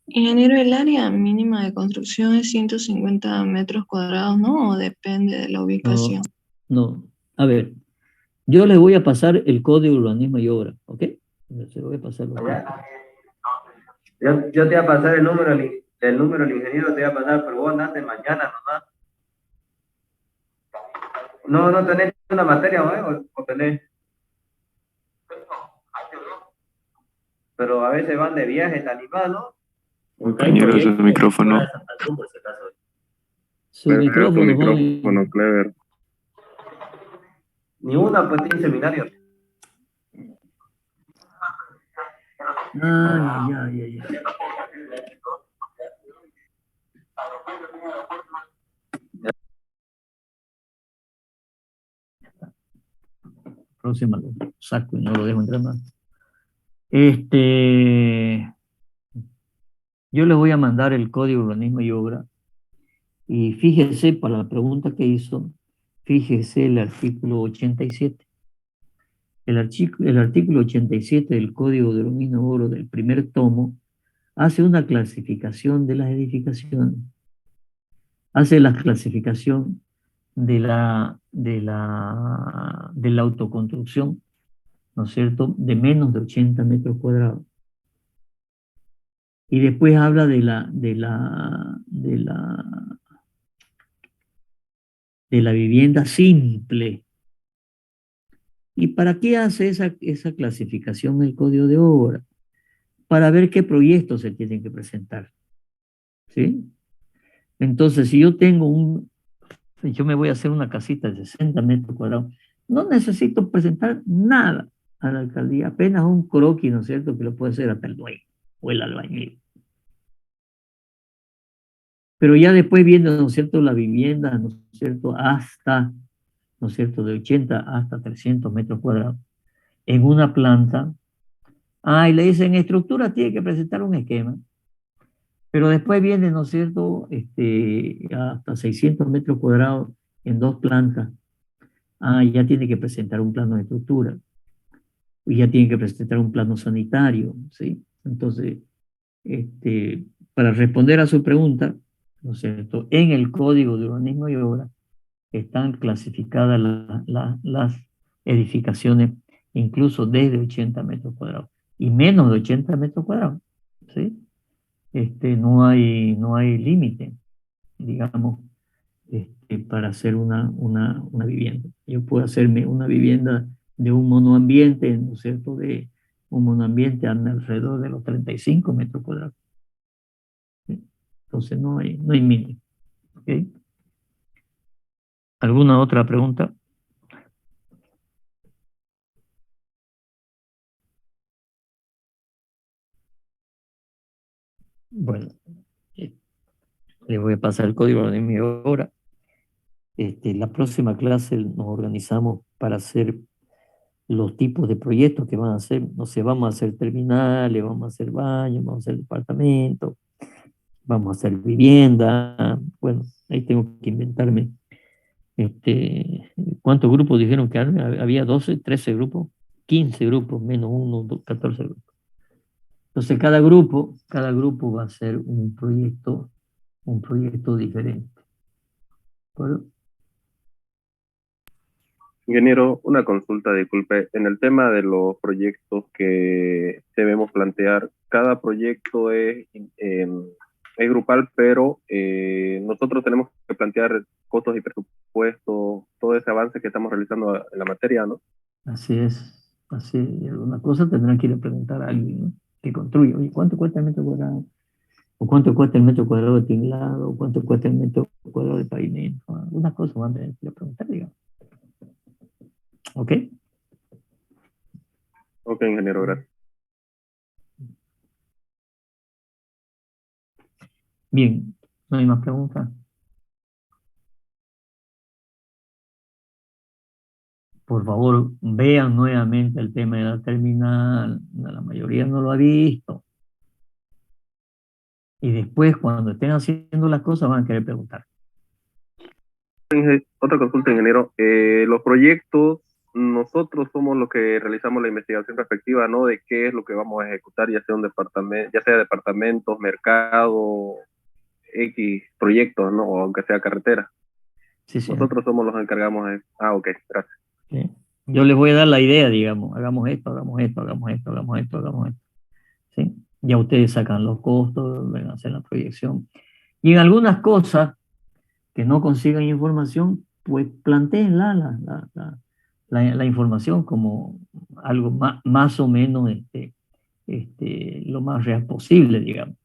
Ingeniero, el área mínima de construcción es 150 metros cuadrados, ¿no? ¿O depende de la ubicación? No. A ver, yo les voy a pasar el Código de Urbanismo y Obra, ¿ok? Se lo voy a pasar. Yo te voy a pasar el número del ingeniero, te voy a pasar, pero vos andate mañana nomás. No tenés una materia, ¿no? ¿O tenés? pero a veces van de viaje tan animal, ¿no? Compañero, su micrófono. Su Pero tu micrófono, micrófono, Clever. Ni una pues tiene seminario. Ay, ay, ay, ay. Próxima lo saco y no lo dejo entrar más. Yo les voy a mandar el Código de Urbanismo y Obra. Y fíjese, para la pregunta que hizo, fíjese el artículo 87. El artículo 87 del Código de Urbanismo y Obra del primer tomo hace una clasificación de las edificaciones. Hace la clasificación de la autoconstrucción, ¿no es cierto?, de menos de 80 metros cuadrados. Y después habla de la vivienda simple. ¿Y para qué hace esa clasificación el Código de Obra? Para ver qué proyectos se tienen que presentar. ¿Sí? Entonces, si yo me voy a hacer una casita de 60 metros cuadrados, no necesito presentar nada a la alcaldía, apenas un croquis, ¿no es cierto?, que lo puede hacer hasta el dueño o el albañil. Pero ya después viene, ¿no es cierto?, la vivienda, ¿no es cierto?, hasta, ¿no es cierto?, de 80 hasta 300 metros cuadrados en una planta. Y le dicen, estructura tiene que presentar un esquema. Pero después viene, ¿no es cierto?, hasta 600 metros cuadrados en 2 plantas. Ya tiene que presentar un plano de estructura. Y ya tiene que presentar un plano sanitario, ¿sí? Entonces, para responder a su pregunta, ¿no es cierto?, en el Código de Urbanismo y Obra están clasificadas las edificaciones, incluso desde 80 metros cuadrados y menos de 80 metros cuadrados, ¿sí? No hay límite, digamos, para hacer una vivienda. Yo puedo hacerme una vivienda de un monoambiente, ¿no es cierto?, de un monoambiente alrededor de los 35 metros cuadrados. ¿Sí? Entonces no hay mínimo. ¿Okay? ¿Alguna otra pregunta? Bueno, le voy a pasar el código de mi hora. La próxima clase nos organizamos para hacer los tipos de proyectos que van a hacer. No sé, vamos a hacer terminales, vamos a hacer baños, vamos a hacer departamentos, vamos a hacer vivienda. Bueno, ahí tengo que inventarme. ¿Cuántos grupos dijeron que había? 12, 13 grupos, 15 grupos, menos 1, 14 grupos. Entonces cada grupo va a ser un proyecto diferente. ¿Acuerdo? Ingeniero, una consulta, disculpe. En el tema de los proyectos que debemos plantear, cada proyecto es grupal, pero nosotros tenemos que plantear costos y presupuestos, todo ese avance que estamos realizando en la materia, ¿no? Así es. Y alguna cosa tendrán que ir a preguntar a alguien, ¿no?, que construye. Oye, ¿cuánto cuesta el metro cuadrado? ¿O cuánto cuesta el metro cuadrado de tinglado? ¿O cuánto cuesta el metro cuadrado de pavimento? Algunas cosas van a tener que ir a preguntar, digamos. ¿Ok? Ok, ingeniero, gracias. Bien, ¿no hay más preguntas? Por favor, vean nuevamente el tema de la terminal. La mayoría no lo ha visto. Y después, cuando estén haciendo las cosas, van a querer preguntar. Otra consulta, ingeniero. Los proyectos, nosotros somos los que realizamos la investigación respectiva, ¿no?, de qué es lo que vamos a ejecutar, ya sea un departamento, ya sea departamentos, mercado, X proyectos, ¿no?, o aunque sea carretera. Sí, sí. Nosotros somos los que encargamos de... ok, gracias. ¿Sí? Yo les voy a dar la idea, digamos, hagamos esto, hagamos esto, hagamos esto, hagamos esto, hagamos esto. ¿Sí? Ya ustedes sacan los costos, van a hacer la proyección. Y en algunas cosas que no consigan información, pues planteen la información como algo más o menos lo más real posible, digamos.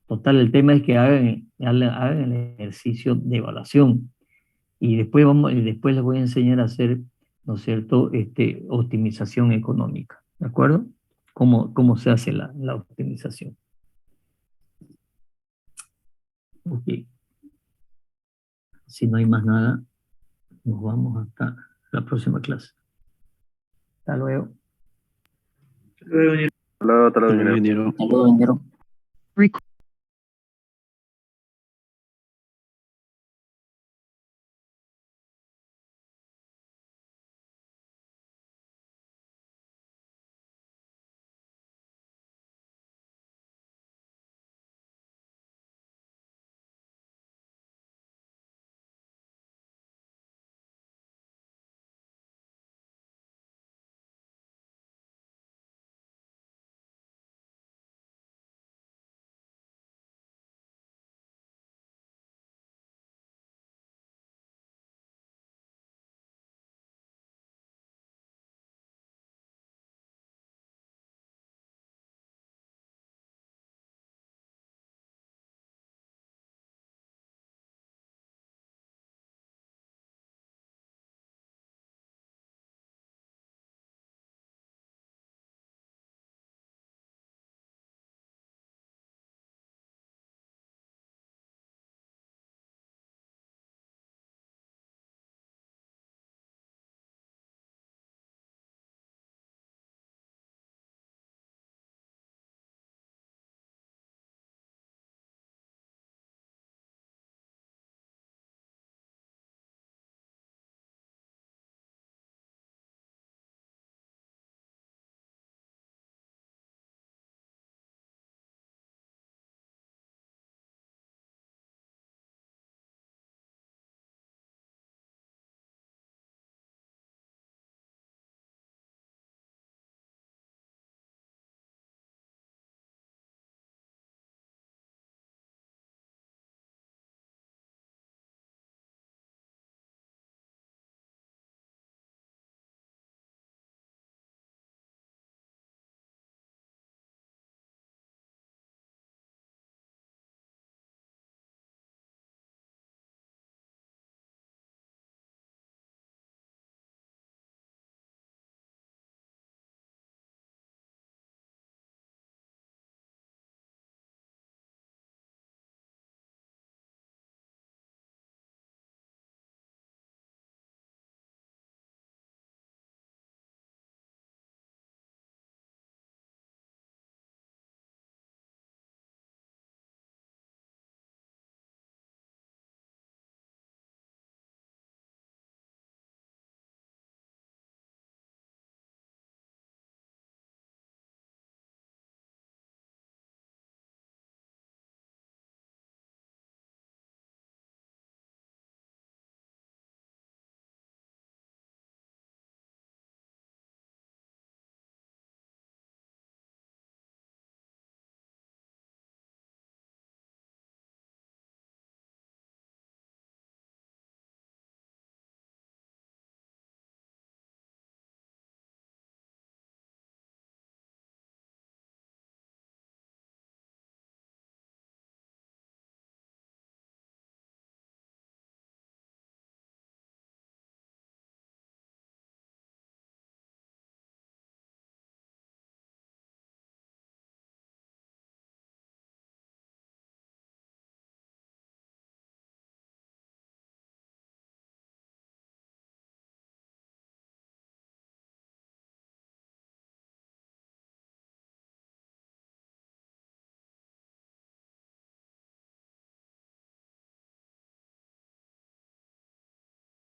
Total, el tema es que hagan el ejercicio de evaluación y después les voy a enseñar a hacer, ¿no es cierto?, optimización económica, ¿de acuerdo? ¿Cómo se hace la optimización? Ok. Si no hay más nada, nos vamos hasta la próxima clase. Hasta luego. Hasta luego, ingeniero. Hasta luego, ingeniero.